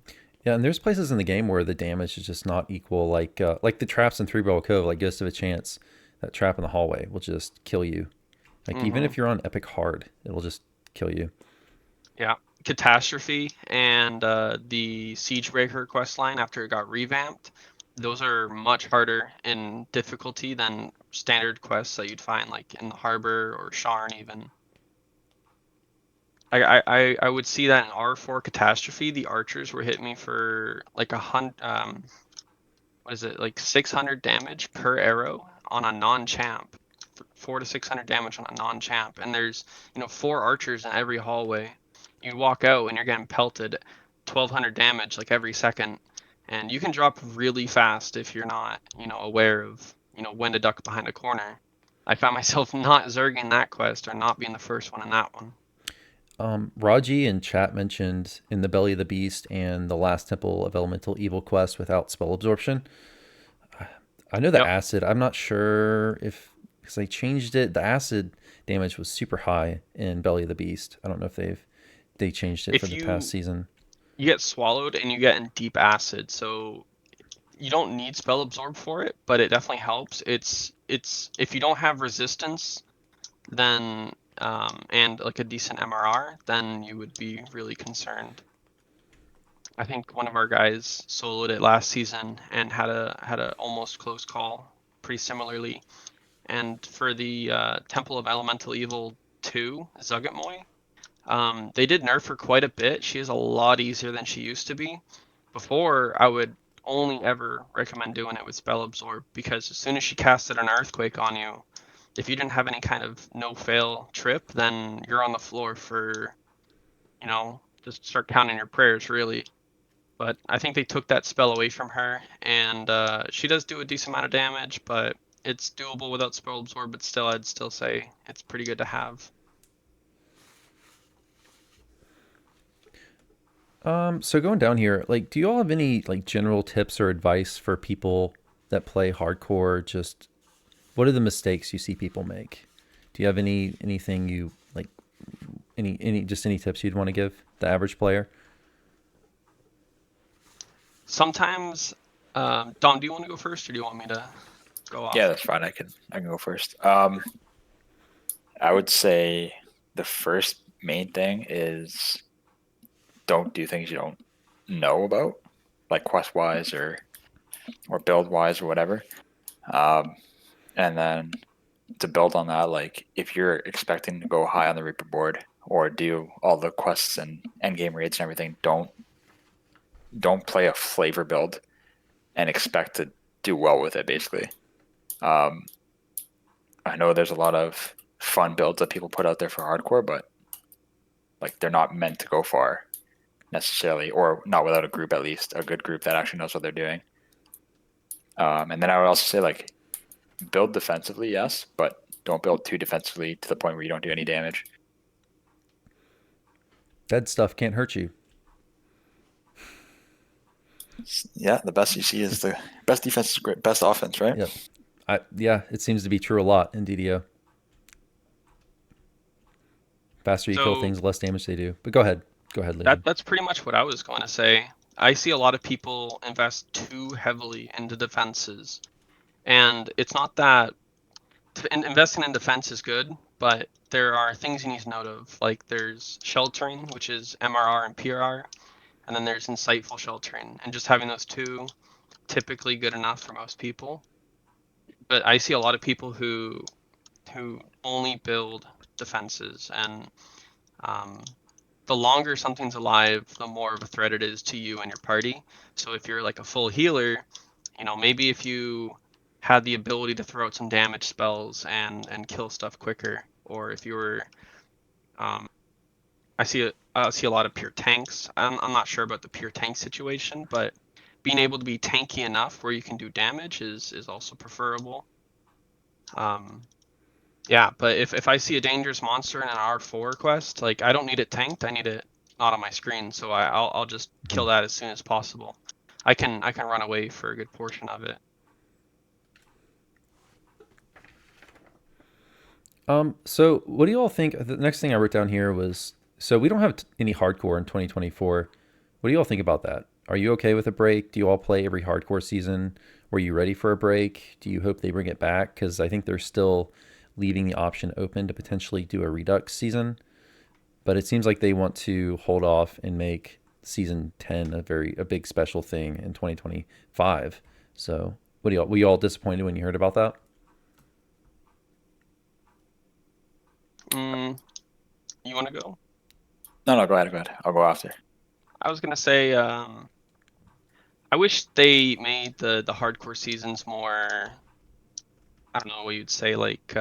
Yeah, and there's places in the game where the damage is just not equal. Like the traps in Three Barrel Cove, like Ghost of a Chance, that trap in the hallway will just kill you. Like even Hmm. if you're on epic hard, it'll just kill you. Yeah, Catastrophe and the Siegebreaker quest line after it got revamped, those are much harder in difficulty than standard quests that you'd find like in the Harbor or Sharn even. I would see that in R4 Catastrophe, the archers were hitting me for like a hundred, what is it, like 600 damage per arrow on a non-champ. 400 to 600 damage on a non-champ, and there's four archers in every hallway. You walk out and you're getting pelted 1200 damage like every second, and you can drop really fast if you're not aware of when to duck behind a corner. I found myself not zerging that quest or not being the first one in that one. Raji in chat mentioned in the Belly of the Beast and the Last Temple of Elemental Evil quest without spell absorption. I know the Yep. acid. I'm not sure if because they changed it. The acid damage was super high in Belly of the Beast. I don't know if they changed it for If the past you season. you get swallowed and you get in deep acid, so you don't need spell absorb for it, but it definitely helps. It's if you don't have resistance, then and like a decent MRR, then you would be really concerned. I think one of our guys soloed it last season and had a almost close call, pretty similarly. And for the Temple of Elemental Evil 2, Zugetmoy, they did nerf her quite a bit. She is a lot easier than she used to be. Before, I would only ever recommend doing it with Spell Absorb because as soon as she casted an Earthquake on you, if you didn't have any kind of no fail trip, then you're on the floor for, just start counting your prayers, really. But I think they took that spell away from her, and she does do a decent amount of damage, but it's doable without Spell Absorb, but still, I'd still say it's pretty good to have. So going down here, like, do you all have any like general tips or advice for people that play hardcore? Just what are the mistakes you see people make? Do you have anything you like any tips you'd want to give the average player? Sometimes, Dom, do you want to go first, or do you want me to go Yeah, off? that's fine. I can go first. I would say the first main thing is don't do things you don't know about, like quest wise or build wise or whatever. And then to build on that, like if you're expecting to go high on the Reaper board or do all the quests and end game raids and everything, don't play a flavor build and expect to do well with it. Basically, um, I know there's a lot of fun builds that people put out there for hardcore, but like they're not meant to go far necessarily, or not without a group, at least a good group that actually knows what they're doing. And then I would also say like build defensively, yes, but don't build too defensively to the point where you don't do any damage. Dead stuff can't hurt you. Yeah, the best you see is the best defense is great, best offense, right? Yep. Yeah, it seems to be true a lot in DDO. Faster you kill So things, less damage they do. But go ahead. Go ahead, Legion. that's pretty much what I was going to say. I see a lot of people invest too heavily into defenses, and it's not that investing in defense is good, but there are things you need to note of. Like there's sheltering, which is MRR and PRR, and then there's insightful sheltering, and just having those two typically good enough for most people. But I see a lot of people who only build defenses, and um, the longer something's alive, the more of a threat it is to you and your party. So if you're like a full healer, maybe if you had the ability to throw out some damage spells and kill stuff quicker, or if you were, I see a lot of pure tanks. I'm not sure about the pure tank situation, but being able to be tanky enough where you can do damage is also preferable. Yeah, but if I see a dangerous monster in an R4 quest, like I don't need it tanked, I need it not on my screen, so I'll just kill that as soon as possible. I can run away for a good portion of it. So what do you all think? The next thing I wrote down here was, so we don't have any hardcore in 2024. What do you all think about that? Are you okay with a break? Do you all play every hardcore season? Were you ready for a break? Do you hope they bring it back? Because I think they're still leaving the option open to potentially do a redux season, but it seems like they want to hold off and make season 10 a big special thing in 2025. So what do y'all, were you all disappointed when you heard about that? You want to go? No, go ahead. I'll go after. I was gonna say, I wish they made the hardcore seasons more, I don't know what you'd say, like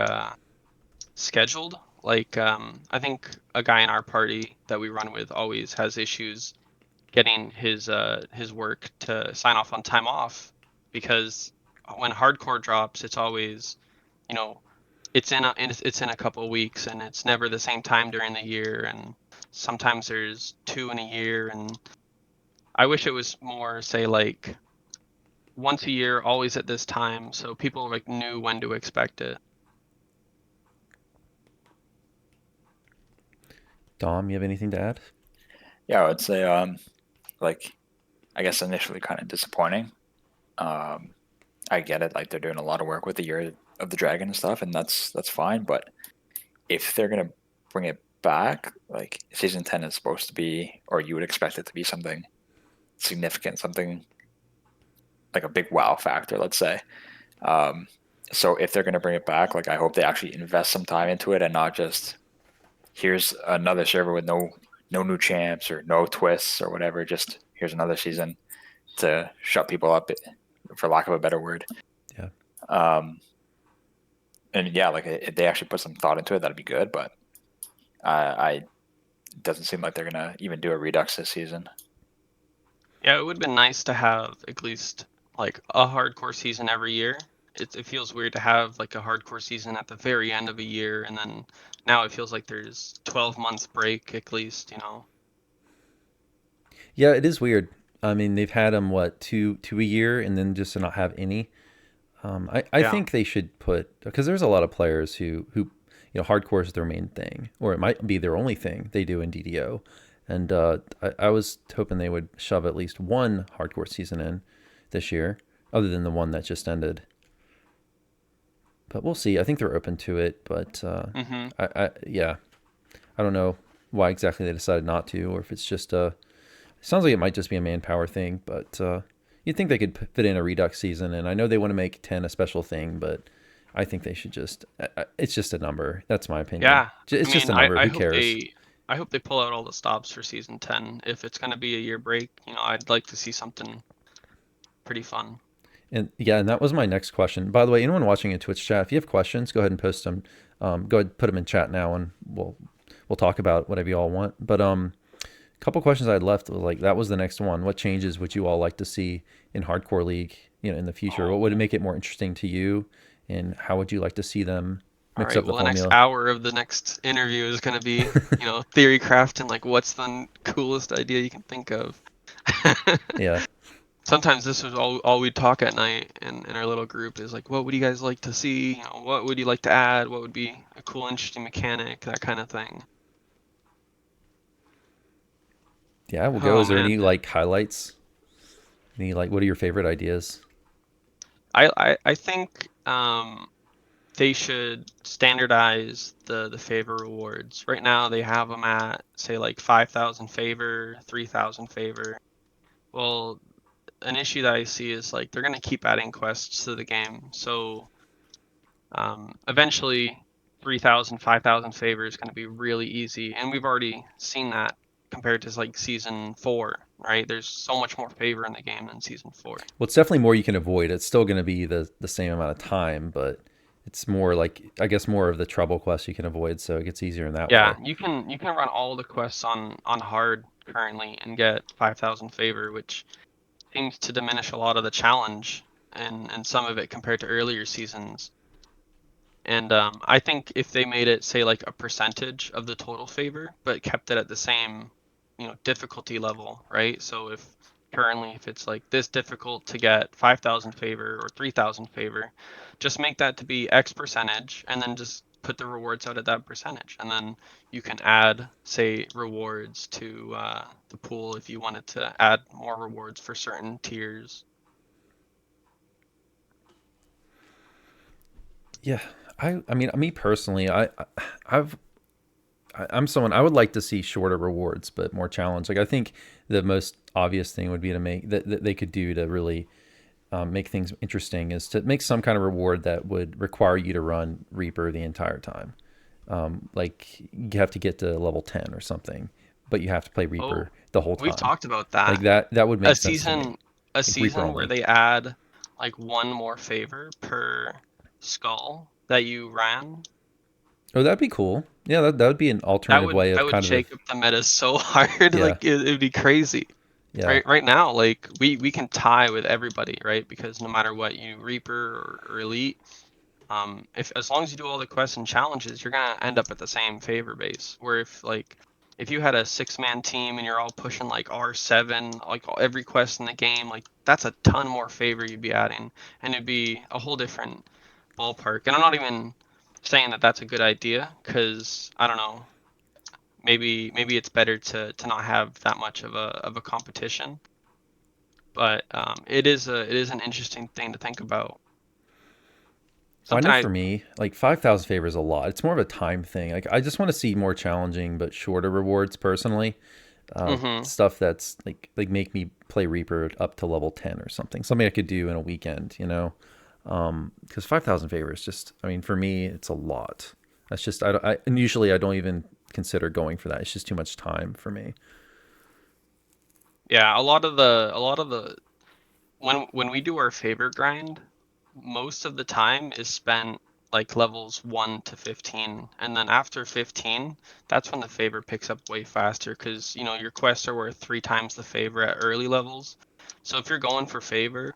scheduled. Like I think a guy in our party that we run with always has issues getting his work to sign off on time off, because when hardcore drops, it's always, you know, it's in a couple of weeks, and it's never the same time during the year, and sometimes there's two in a year, and I wish it was more, say, like once a year, always at this time, so people like knew when to expect it. Dom, you have anything to add? Yeah, I would say like I guess initially kind of disappointing. I get it, like they're doing a lot of work with the Year of the Dragon and stuff, and that's fine. But if they're gonna bring it back, like season 10 is supposed to be, or you would expect it to be something significant, something like a big wow factor, let's say. So if they're gonna bring it back, like I hope they actually invest some time into it and not just here's another server with no new champs or no twists or whatever. Just here's another season to shut people up, for lack of a better word. Yeah. And yeah, like if they actually put some thought into it, that'd be good. But I it doesn't seem like they're gonna even do a redux this season. Yeah, it would have been nice to have at least like a hardcore season every year. It feels weird to have like a hardcore season at the very end of a year, and then now it feels like there's 12 months break at least. Yeah, it is weird. I mean, they've had them what two a year, and then just to not have any. I Yeah. think they should put, because there's a lot of players who hardcore is their main thing, or it might be their only thing they do in DDO, and I was hoping they would shove at least one hardcore season in this year, other than the one that just ended. But we'll see. I think they're open to it, but yeah, I don't know why exactly they decided not to, or if it's just it sounds like it might just be a manpower thing, but you'd think they could fit in a redux season, and I know they want to make 10 a special thing, but I think they should just it's just a number. That's my opinion. Yeah. It's I just mean, a number. I Who hope cares? I hope they pull out all the stops for season 10. If it's going to be a year break, I'd like to see something pretty fun. And yeah, and that was my next question. By the way, anyone watching in Twitch chat, if you have questions, go ahead and post them. Go ahead, put them in chat now, and we'll talk about whatever you all want. But couple questions I had left was like, that was the next one. What changes would you all like to see in Hardcore League, in the future? What would make it more interesting to you, and how would you like to see them All mix right, up the well, the next formula? hour of the next interview is going to be, theory crafting, like what's the coolest idea you can think of. Yeah. Sometimes this was all we'd talk at night in our little group is like, what would you guys like to see? What would you like to add? What would be a cool, interesting mechanic? That kind of thing. Yeah, we'll go. Oh Is there man, any like highlights? Any like what are your favorite ideas? I think they should standardize the favor rewards. Right now they have them at say like 5,000 favor, 3,000 favor. Well, an issue that I see is like they're gonna keep adding quests to the game, so eventually 3,000, 5,000 favor is gonna be really easy, and we've already seen that compared to like season 4, right? There's so much more favor in the game than season 4. Well, it's definitely more you can avoid. It's still going to be the same amount of time, but it's more like I guess more of the trouble quests you can avoid, so it gets easier in that Yeah, way. you can run all the quests on hard currently and get 5,000 favor, which seems to diminish a lot of the challenge and some of it compared to earlier seasons. And I think if they made it say like a percentage of the total favor, but kept it at the same, difficulty level, right? So if currently if it's like this difficult to get 5,000 favor or 3,000 favor, just make that to be X percentage, and then just put the rewards out at that percentage, and then you can add say rewards to the pool if you wanted to add more rewards for certain tiers. Yeah, I mean, me personally, I've I'm someone I would like to see shorter rewards, but more challenge. Like I think the most obvious thing would be to make that they could do to really make things interesting is to make some kind of reward that would require you to run Reaper the entire time. Like you have to get to level 10 or something, but you have to play Oh, Reaper the whole we've time. talked about Like that. that would A make sense to me. season a Like Reaper season where only. they add like one more favor per skull that you ran. Oh, that'd be cool. Yeah, that would be an That alternative would way that of would kind of shake up the meta so hard, yeah, like it'd be crazy. yeah. Right now, like we can tie with everybody, right? Because no matter what you Reaper or Elite, if as long as you do all the quests and challenges, you're gonna end up at the same favor base. Where if you had a 6-man team and you're all pushing like R7, like every quest in the game, like that's a ton more favor you'd be adding, and it'd be a whole different ballpark. And I'm not even saying that that's a good idea, because I don't know, maybe it's better to not have that much of a competition. But it is an interesting thing to think about. Well, I Something know I for me, like 5,000 favor is a lot. It's more of a time thing. Like I just want to see more challenging but shorter rewards personally. mm-hmm. Stuff that's like make me play Reaper up to level 10 or something. Something I could do in a weekend, you know? Because 5,000 favor is just, I mean, for me, it's a lot. That's just, and usually I don't even consider going for that. It's just too much time for me. Yeah, a lot of the when we do our favor grind, most of the time is spent like levels 1 to 15, and then after 15, that's when the favor picks up way faster, because your quests are worth 3 times the favor at early levels. So if you're going for favor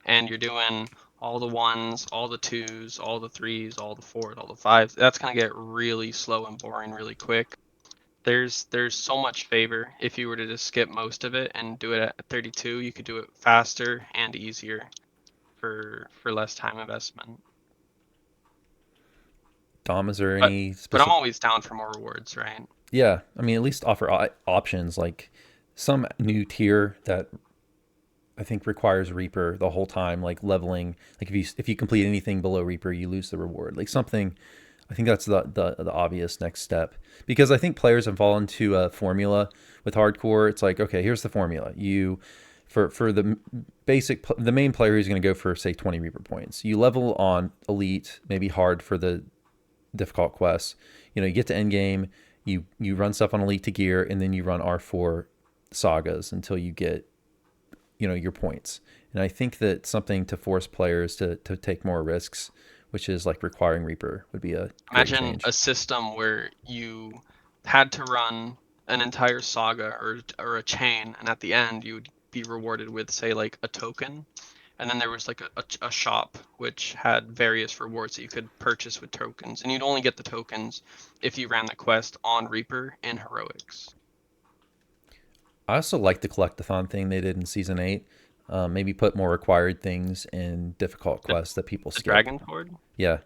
and you're doing all the ones, all the twos, all the threes, all the fours, all the fives, that's gonna get really slow and boring really quick. There's so much favor. If you were to just skip most of it and do it at 32, you could do it faster and easier for less time investment. Dom, is there But any but I'm specific? always down for more rewards, right? Yeah, I mean, at least offer options like some new tier that I think requires Reaper the whole time, like leveling. Like if you complete anything below Reaper, you lose the reward. Like something. I think that's the obvious next step because I think players have fallen to a formula with hardcore. It's like okay, here's the formula. You for the the main player who's going to go for say 20 Reaper points. You level on elite, maybe hard for the difficult quests. You know, you get to end game, you run stuff on elite to gear, and then you run R4 sagas until you get your points. And I think that something to force players to take more risks, which is like requiring Reaper, would be a great Imagine change. a system where you had to run an entire saga or a chain, and at the end you would be rewarded with say like a token, and then there was like a shop which had various rewards that you could purchase with tokens, and you'd only get the tokens if you ran the quest on Reaper in heroics. I also like the collectathon thing they did in season 8. Maybe put more required things in difficult The, quests that people the skip. dragon Ford. Yeah,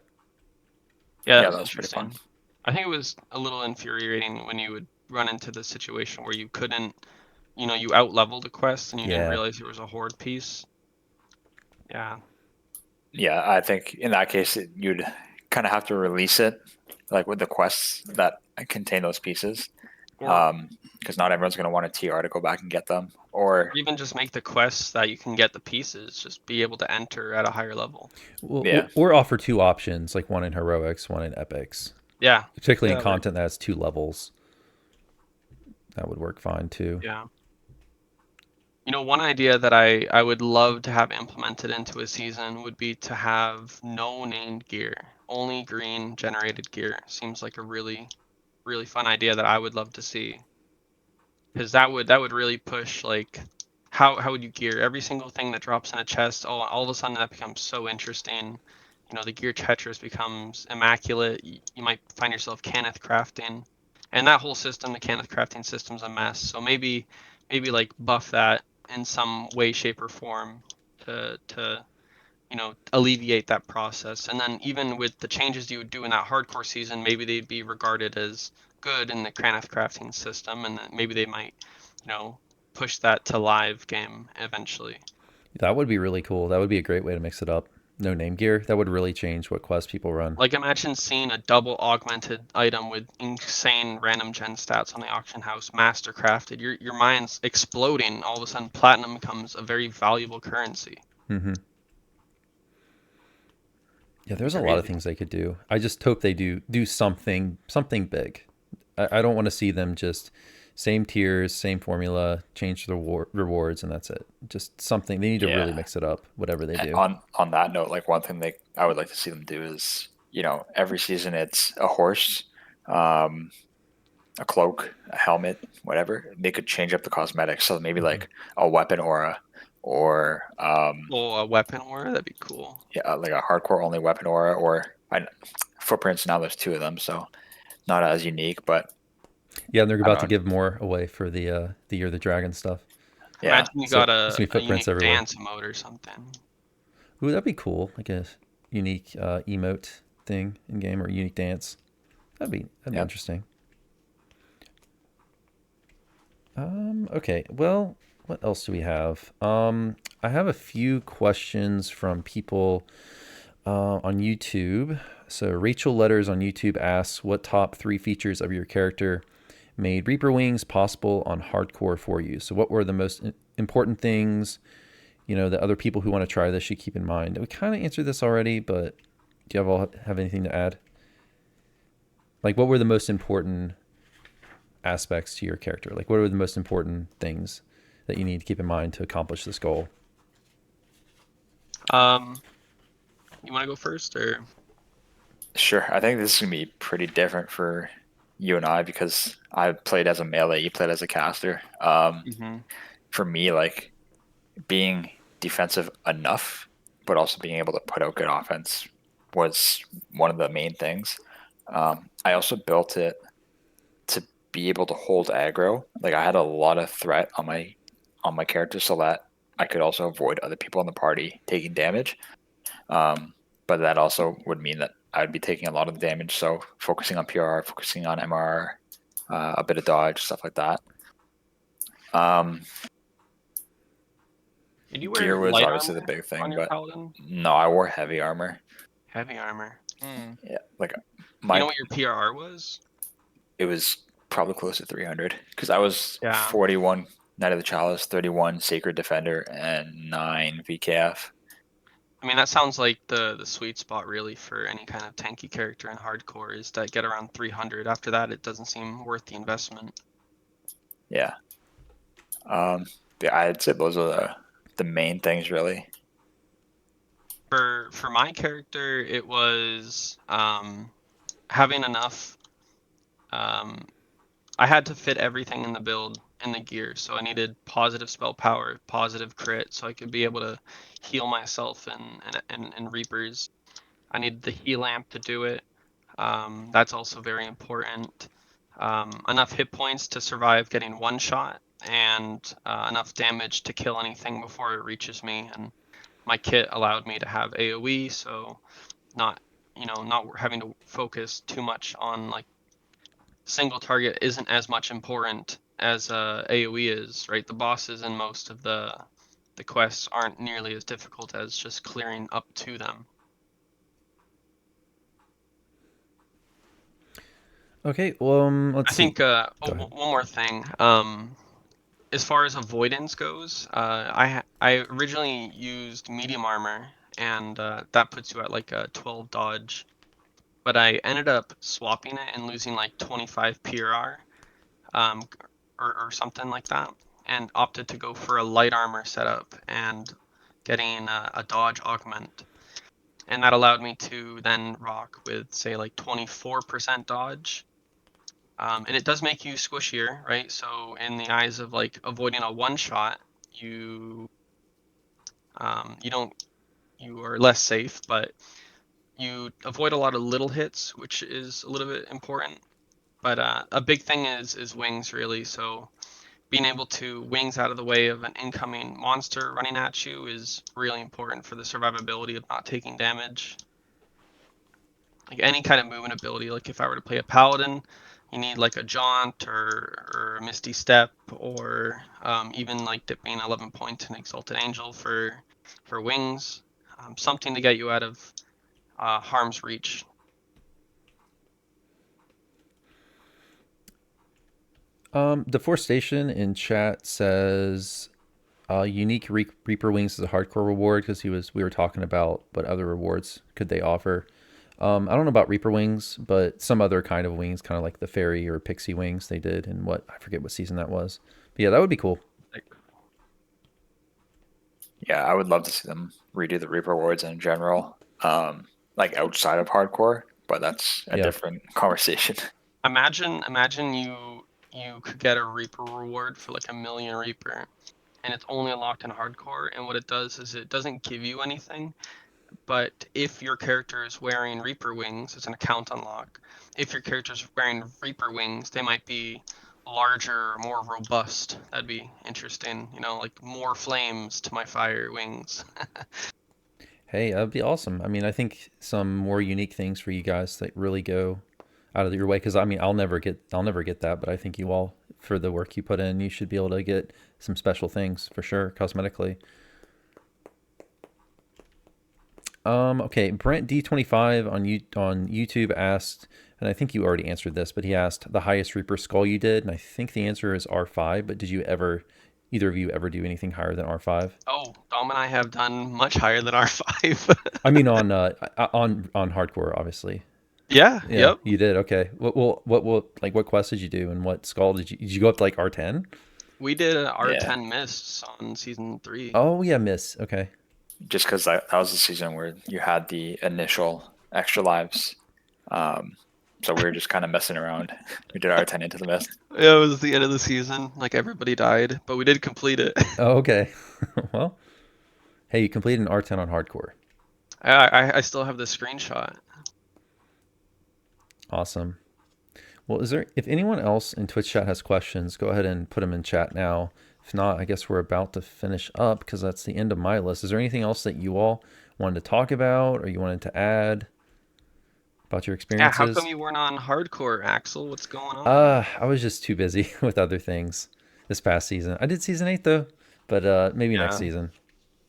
Yeah, that Yeah, was that was pretty fun. interesting. I think it was a little infuriating when you would run into the situation where you couldn't you out leveled a quest and you didn't Yeah. realize there was a horde piece. Yeah. Yeah, I think in that case you'd kind of have to release it, like with the quests that contain those pieces, Or because not everyone's going to want a TR to go back and get them. Or even just make the quests that you can get the pieces, just be able to enter at a higher level. Well, Yeah. or offer two options, like one in heroics, one in epics. Yeah. Particularly in Yeah, that works. content that has 2 levels. That would work fine too. Yeah. One idea that I would love to have implemented into a season would be to have no named gear, only green generated gear. Seems like a really, really fun idea that I would love to see. Because that would really push, like, how would you gear every single thing that drops in a chest? Oh, all of a sudden that becomes so interesting. The gear Tetris becomes immaculate. You might find yourself Caneth crafting, and that whole system, the Caneth crafting system's a mess. So maybe like buff that in some way, shape, or form to alleviate that process. And then even with the changes you would do in that hardcore season, maybe they'd be regarded as good in the Craneth crafting system, and then maybe they might, push that to live game eventually. That would be really cool. That would be a great way to mix it up. No name gear. That would really change what quest people run. Like, imagine seeing a double augmented item with insane random gen stats on the auction house, master crafted. Your mind's exploding. All of a sudden, platinum becomes a very valuable currency. Mm-hmm. Yeah, there's a lot of Crazy. things they could do. I just hope they do something big. I don't want to see them just same tiers, same formula, change the rewards, and that's it. Just something. They need to really Yeah. mix it up, whatever they And do. on that note, like one thing I would like to see them do is, every season it's a horse, a cloak, a helmet, whatever. They could change up the cosmetics, so maybe like a weapon aura, or Oh, a weapon aura? That'd be cool. yeah, like a hardcore only weapon aura, or footprints. Now there's 2 of them, so not as unique, but Yeah, and they're I about to don't know. give more away for the Year of the Dragon stuff. Yeah, Imagine you So got there's gonna be a footprints unique everywhere. dance emote or something. Ooh, that'd be cool. Like a unique emote thing in game or unique dance. That'd be yep. interesting. Okay. Well, what else do we have? I have a few questions from people on YouTube. So Rachel Letters on YouTube asks, "What top 3 features of your character made Reaper Wings possible on hardcore for you?" So what were the most important things, that other people who want to try this should keep in mind? We kind of answered this already, but do you have anything to add? Like, what were the most important aspects to your character? Like, what are the most important things that you need to keep in mind to accomplish this goal? You want to go first, or? Sure. I think this is gonna be pretty different for you and I because I played as a melee, you played as a caster. Mm-hmm. For me, like being defensive enough, but also being able to put out good offense was one of the main things. I also built it to be able to hold aggro. Like I had a lot of threat on my character, so that I could also avoid other people in the party taking damage. But that also would mean that I would be taking a lot of the damage. So focusing on PR, focusing on MR, a bit of dodge, stuff like that. Did you Gear wear was light obviously the armor big on thing, your but paladin? no, I wore heavy armor. Heavy armor. Yeah, like You know my what your PRR was? it was probably close to 300 because I was Yeah. 41 Knight of the Chalice, 31 Sacred Defender, and 9 VKF. I mean, that sounds like the sweet spot really for any kind of tanky character in hardcore is to get around 300. After that, it doesn't seem worth the investment. Yeah. Yeah, I'd say those are the main things really. For my character, it was having enough. I had to fit everything in the build in the gear, so I needed positive spell power, positive crit, so I could be able to heal myself and Reapers. I needed the heal amp to do it. That's also very important. Enough hit points to survive getting one shot, and enough damage to kill anything before it reaches me. And my kit allowed me to have AoE, so not not having to focus too much on like single target isn't as much important as AoE is, right? The bosses in most of the quests aren't nearly as difficult as just clearing up to them. Okay, well, let's I see. think Go ahead. one more thing. As far as avoidance goes, I originally used medium armor, and that puts you at like a 12 dodge. But I ended up swapping it and losing like 25 PRR, um, or something like that, and opted to go for a light armor setup and getting a dodge augment. And that allowed me to then rock with, say, like 24% dodge. And it does make you squishier, right? So in the eyes of like avoiding a one shot, you you don't you are less safe, but you avoid a lot of little hits, which is a little bit important. But a big thing is wings, really. So being able to wings out of the way of an incoming monster running at you is really important for the survivability of not taking damage. Like any kind of movement ability, like if I were to play a paladin, you need like a jaunt or a misty step, or even like dipping 11 points in exalted angel for wings, something to get you out of harm's reach. Deforestation in chat says unique Reaper wings is a hardcore reward because we were talking about what other rewards could they offer. I don't know about Reaper wings, but some other kind of wings, kind of like the fairy or pixie wings they did in what I forget what season that was. But yeah, that would be cool. Yeah, I would love to see them redo the Reaper Awards in general, like outside of hardcore, but that's a Yeah. different conversation. Imagine you could get a Reaper reward for like 1,000,000 Reaper, and it's only unlocked in hardcore. And what it does is it doesn't give you anything, but if your character is wearing Reaper wings, it's an account unlock. If your character is wearing Reaper wings, they might be larger, more robust. That'd be interesting. You know, like more flames to my fire wings. Hey, that'd be awesome. I mean, I think some more unique things for you guys that really go out of your way because I mean, I'll never get that, but I think you all for the work you put in, you should be able to get some special things for sure, cosmetically. Okay, Brent D25 on YouTube asked, and I think you already answered this, but he asked the highest Reaper skull you did, and I think the answer is R5. But did you ever, either of you, ever do anything higher than R5? Oh, Dom and I have done much higher than R5. I mean, on hardcore, obviously. Yeah, Yeah, yep. you did. Okay. What quest did you do, and what skull did you go up to like R10? We did an Yeah, R10 mists on season 3. Oh yeah, miss. Okay. just because that was the season where you had the initial extra lives. So we were just kind of messing around. We did our 10 into the mist. Yeah, it was the end of the season. Like everybody died, but we did complete it. Oh, okay. Well, hey, you completed an R10 on hardcore. I still have the screenshot. Awesome. Well, if anyone else in Twitch chat has questions, go ahead and put them in chat now. If not, I guess we're about to finish up because that's the end of my list. Is there anything else that you all wanted to talk about or you wanted to add about your Yeah, how come experiences? you weren't on hardcore, Axel? What's going on? I was just too busy with other things this past season. I did season 8 though, but maybe next Yeah, season.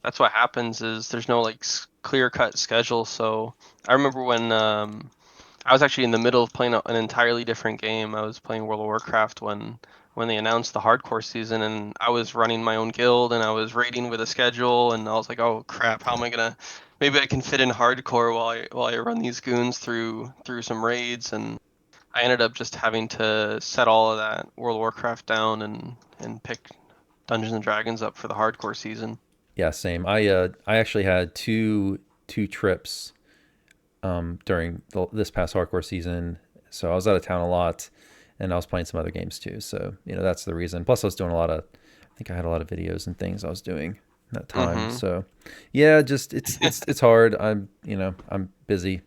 that's what happens is there's no like clear-cut schedule. So I remember when I was actually in the middle of playing an entirely different game. I was playing World of Warcraft when they announced the hardcore season, and I was running my own guild and I was raiding with a schedule, and I was like, oh crap, how am I gonna? Maybe I can fit in hardcore while I run these goons through some raids, and I ended up just having to set all of that World of Warcraft down and pick Dungeons and Dragons up for the hardcore season. Yeah, same. I actually had two trips during this past hardcore season, so I was out of town a lot, and I was playing some other games too. So that's the reason. Plus, I was doing a lot of, I think I had a lot of videos and things I was doing that time. Mm-hmm. So yeah, just it's hard. I'm busy,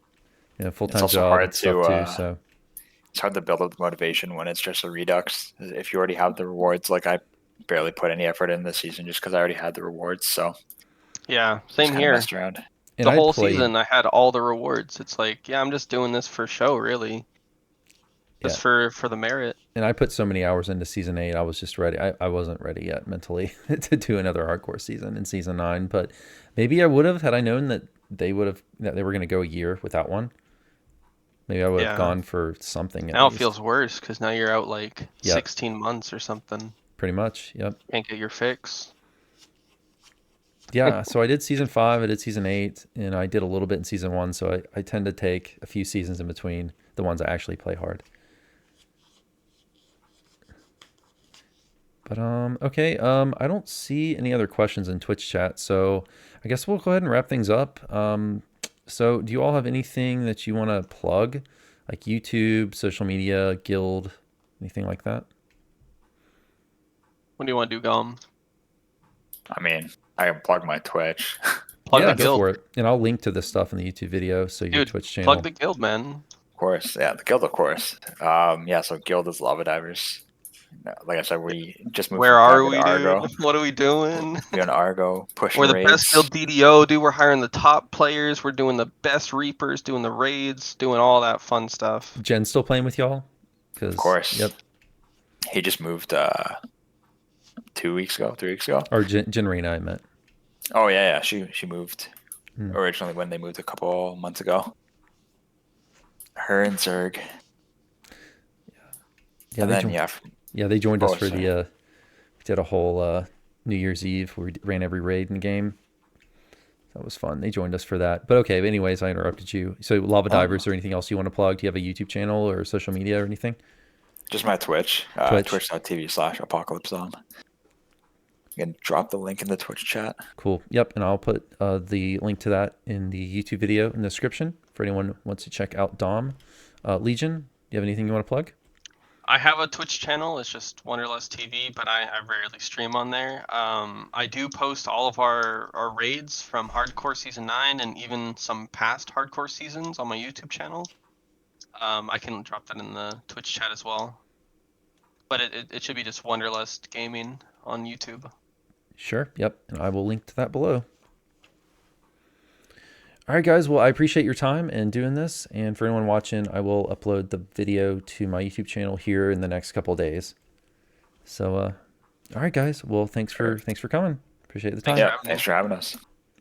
full It's time also job hard and stuff too. So it's hard to build up the motivation when it's just a redux. If you already have the rewards, like I barely put any effort in this season just because I already had the rewards. So Yeah, just same kind of here. messed around. and The I whole played season I had all the rewards. It's like, yeah, I'm just doing this for show, really. yeah, Just for the merit. And I put so many hours into season 8. I was just ready. I wasn't ready yet mentally to do another hardcore season in season 9. But maybe I would have had I known that they were going to go a year without one. Maybe I would have Yeah. gone for something at Now it least. feels worse because now you're out like Yep. 16 months or something. Pretty much. Yep. Can't get your fix. Yeah. So I did season 5. I did season 8, and I did a little bit in season 1. So I tend to take a few seasons in between the ones I actually play hard. But okay, I don't see any other questions in Twitch chat, so I guess we'll go ahead and wrap things up. So do you all have anything that you want to plug, like YouTube, social media, guild, anything like that? What do you want to do, Gum? I mean, I can plug my Twitch. Plug Yeah, the go guild. for it. And I'll link to this stuff in the YouTube video, so your Dude, Twitch channel. plug the guild, man. Of course, yeah, the guild, of course. Yeah, so guild is Lava Divers. Like I said, we just moved Where from are Private we, to Argo. dude? What are we doing? We're on Argo, pushing We're the raids. best guild DDO, dude. We're hiring the top players. We're doing the best Reapers, doing the raids, doing all that fun stuff. Jen's still playing with y'all? Of course. Yep. He just moved 2 weeks ago, 3 weeks ago. Or Jen Rena, I meant. Oh yeah. She moved Hmm. originally when they moved a couple months ago. Her and Zerg. Yeah, And they then joined, yeah, yeah, they joined us Oh, for sorry. the. We did a whole New Year's Eve where we ran every raid in the game. That was fun. They joined us for that. But okay, but anyways, I interrupted you. So Lava Divers or anything else you want to plug? Do you have a YouTube channel or social media or anything? just my Twitch. Twitch. Twitch.tv/apocalypsezone. You can drop the link in the Twitch chat. Cool. Yep. And I'll put the link to that in the YouTube video in the description for anyone who wants to check out Dom. Legion, do you have anything you want to plug? I have a Twitch channel. It's just Wonderlust TV, but I rarely stream on there. I do post all of our raids from Hardcore Season 9 and even some past Hardcore seasons on my YouTube channel. I can drop that in the Twitch chat as well. But it should be just Wonderlust Gaming on YouTube. Sure. Yep. And I will link to that below. All right, guys. Well, I appreciate your time and doing this. And for anyone watching, I will upload the video to my YouTube channel here in the next couple of days. So, all right, guys. Well, thanks for coming. Appreciate the time. Yeah, thanks for having us.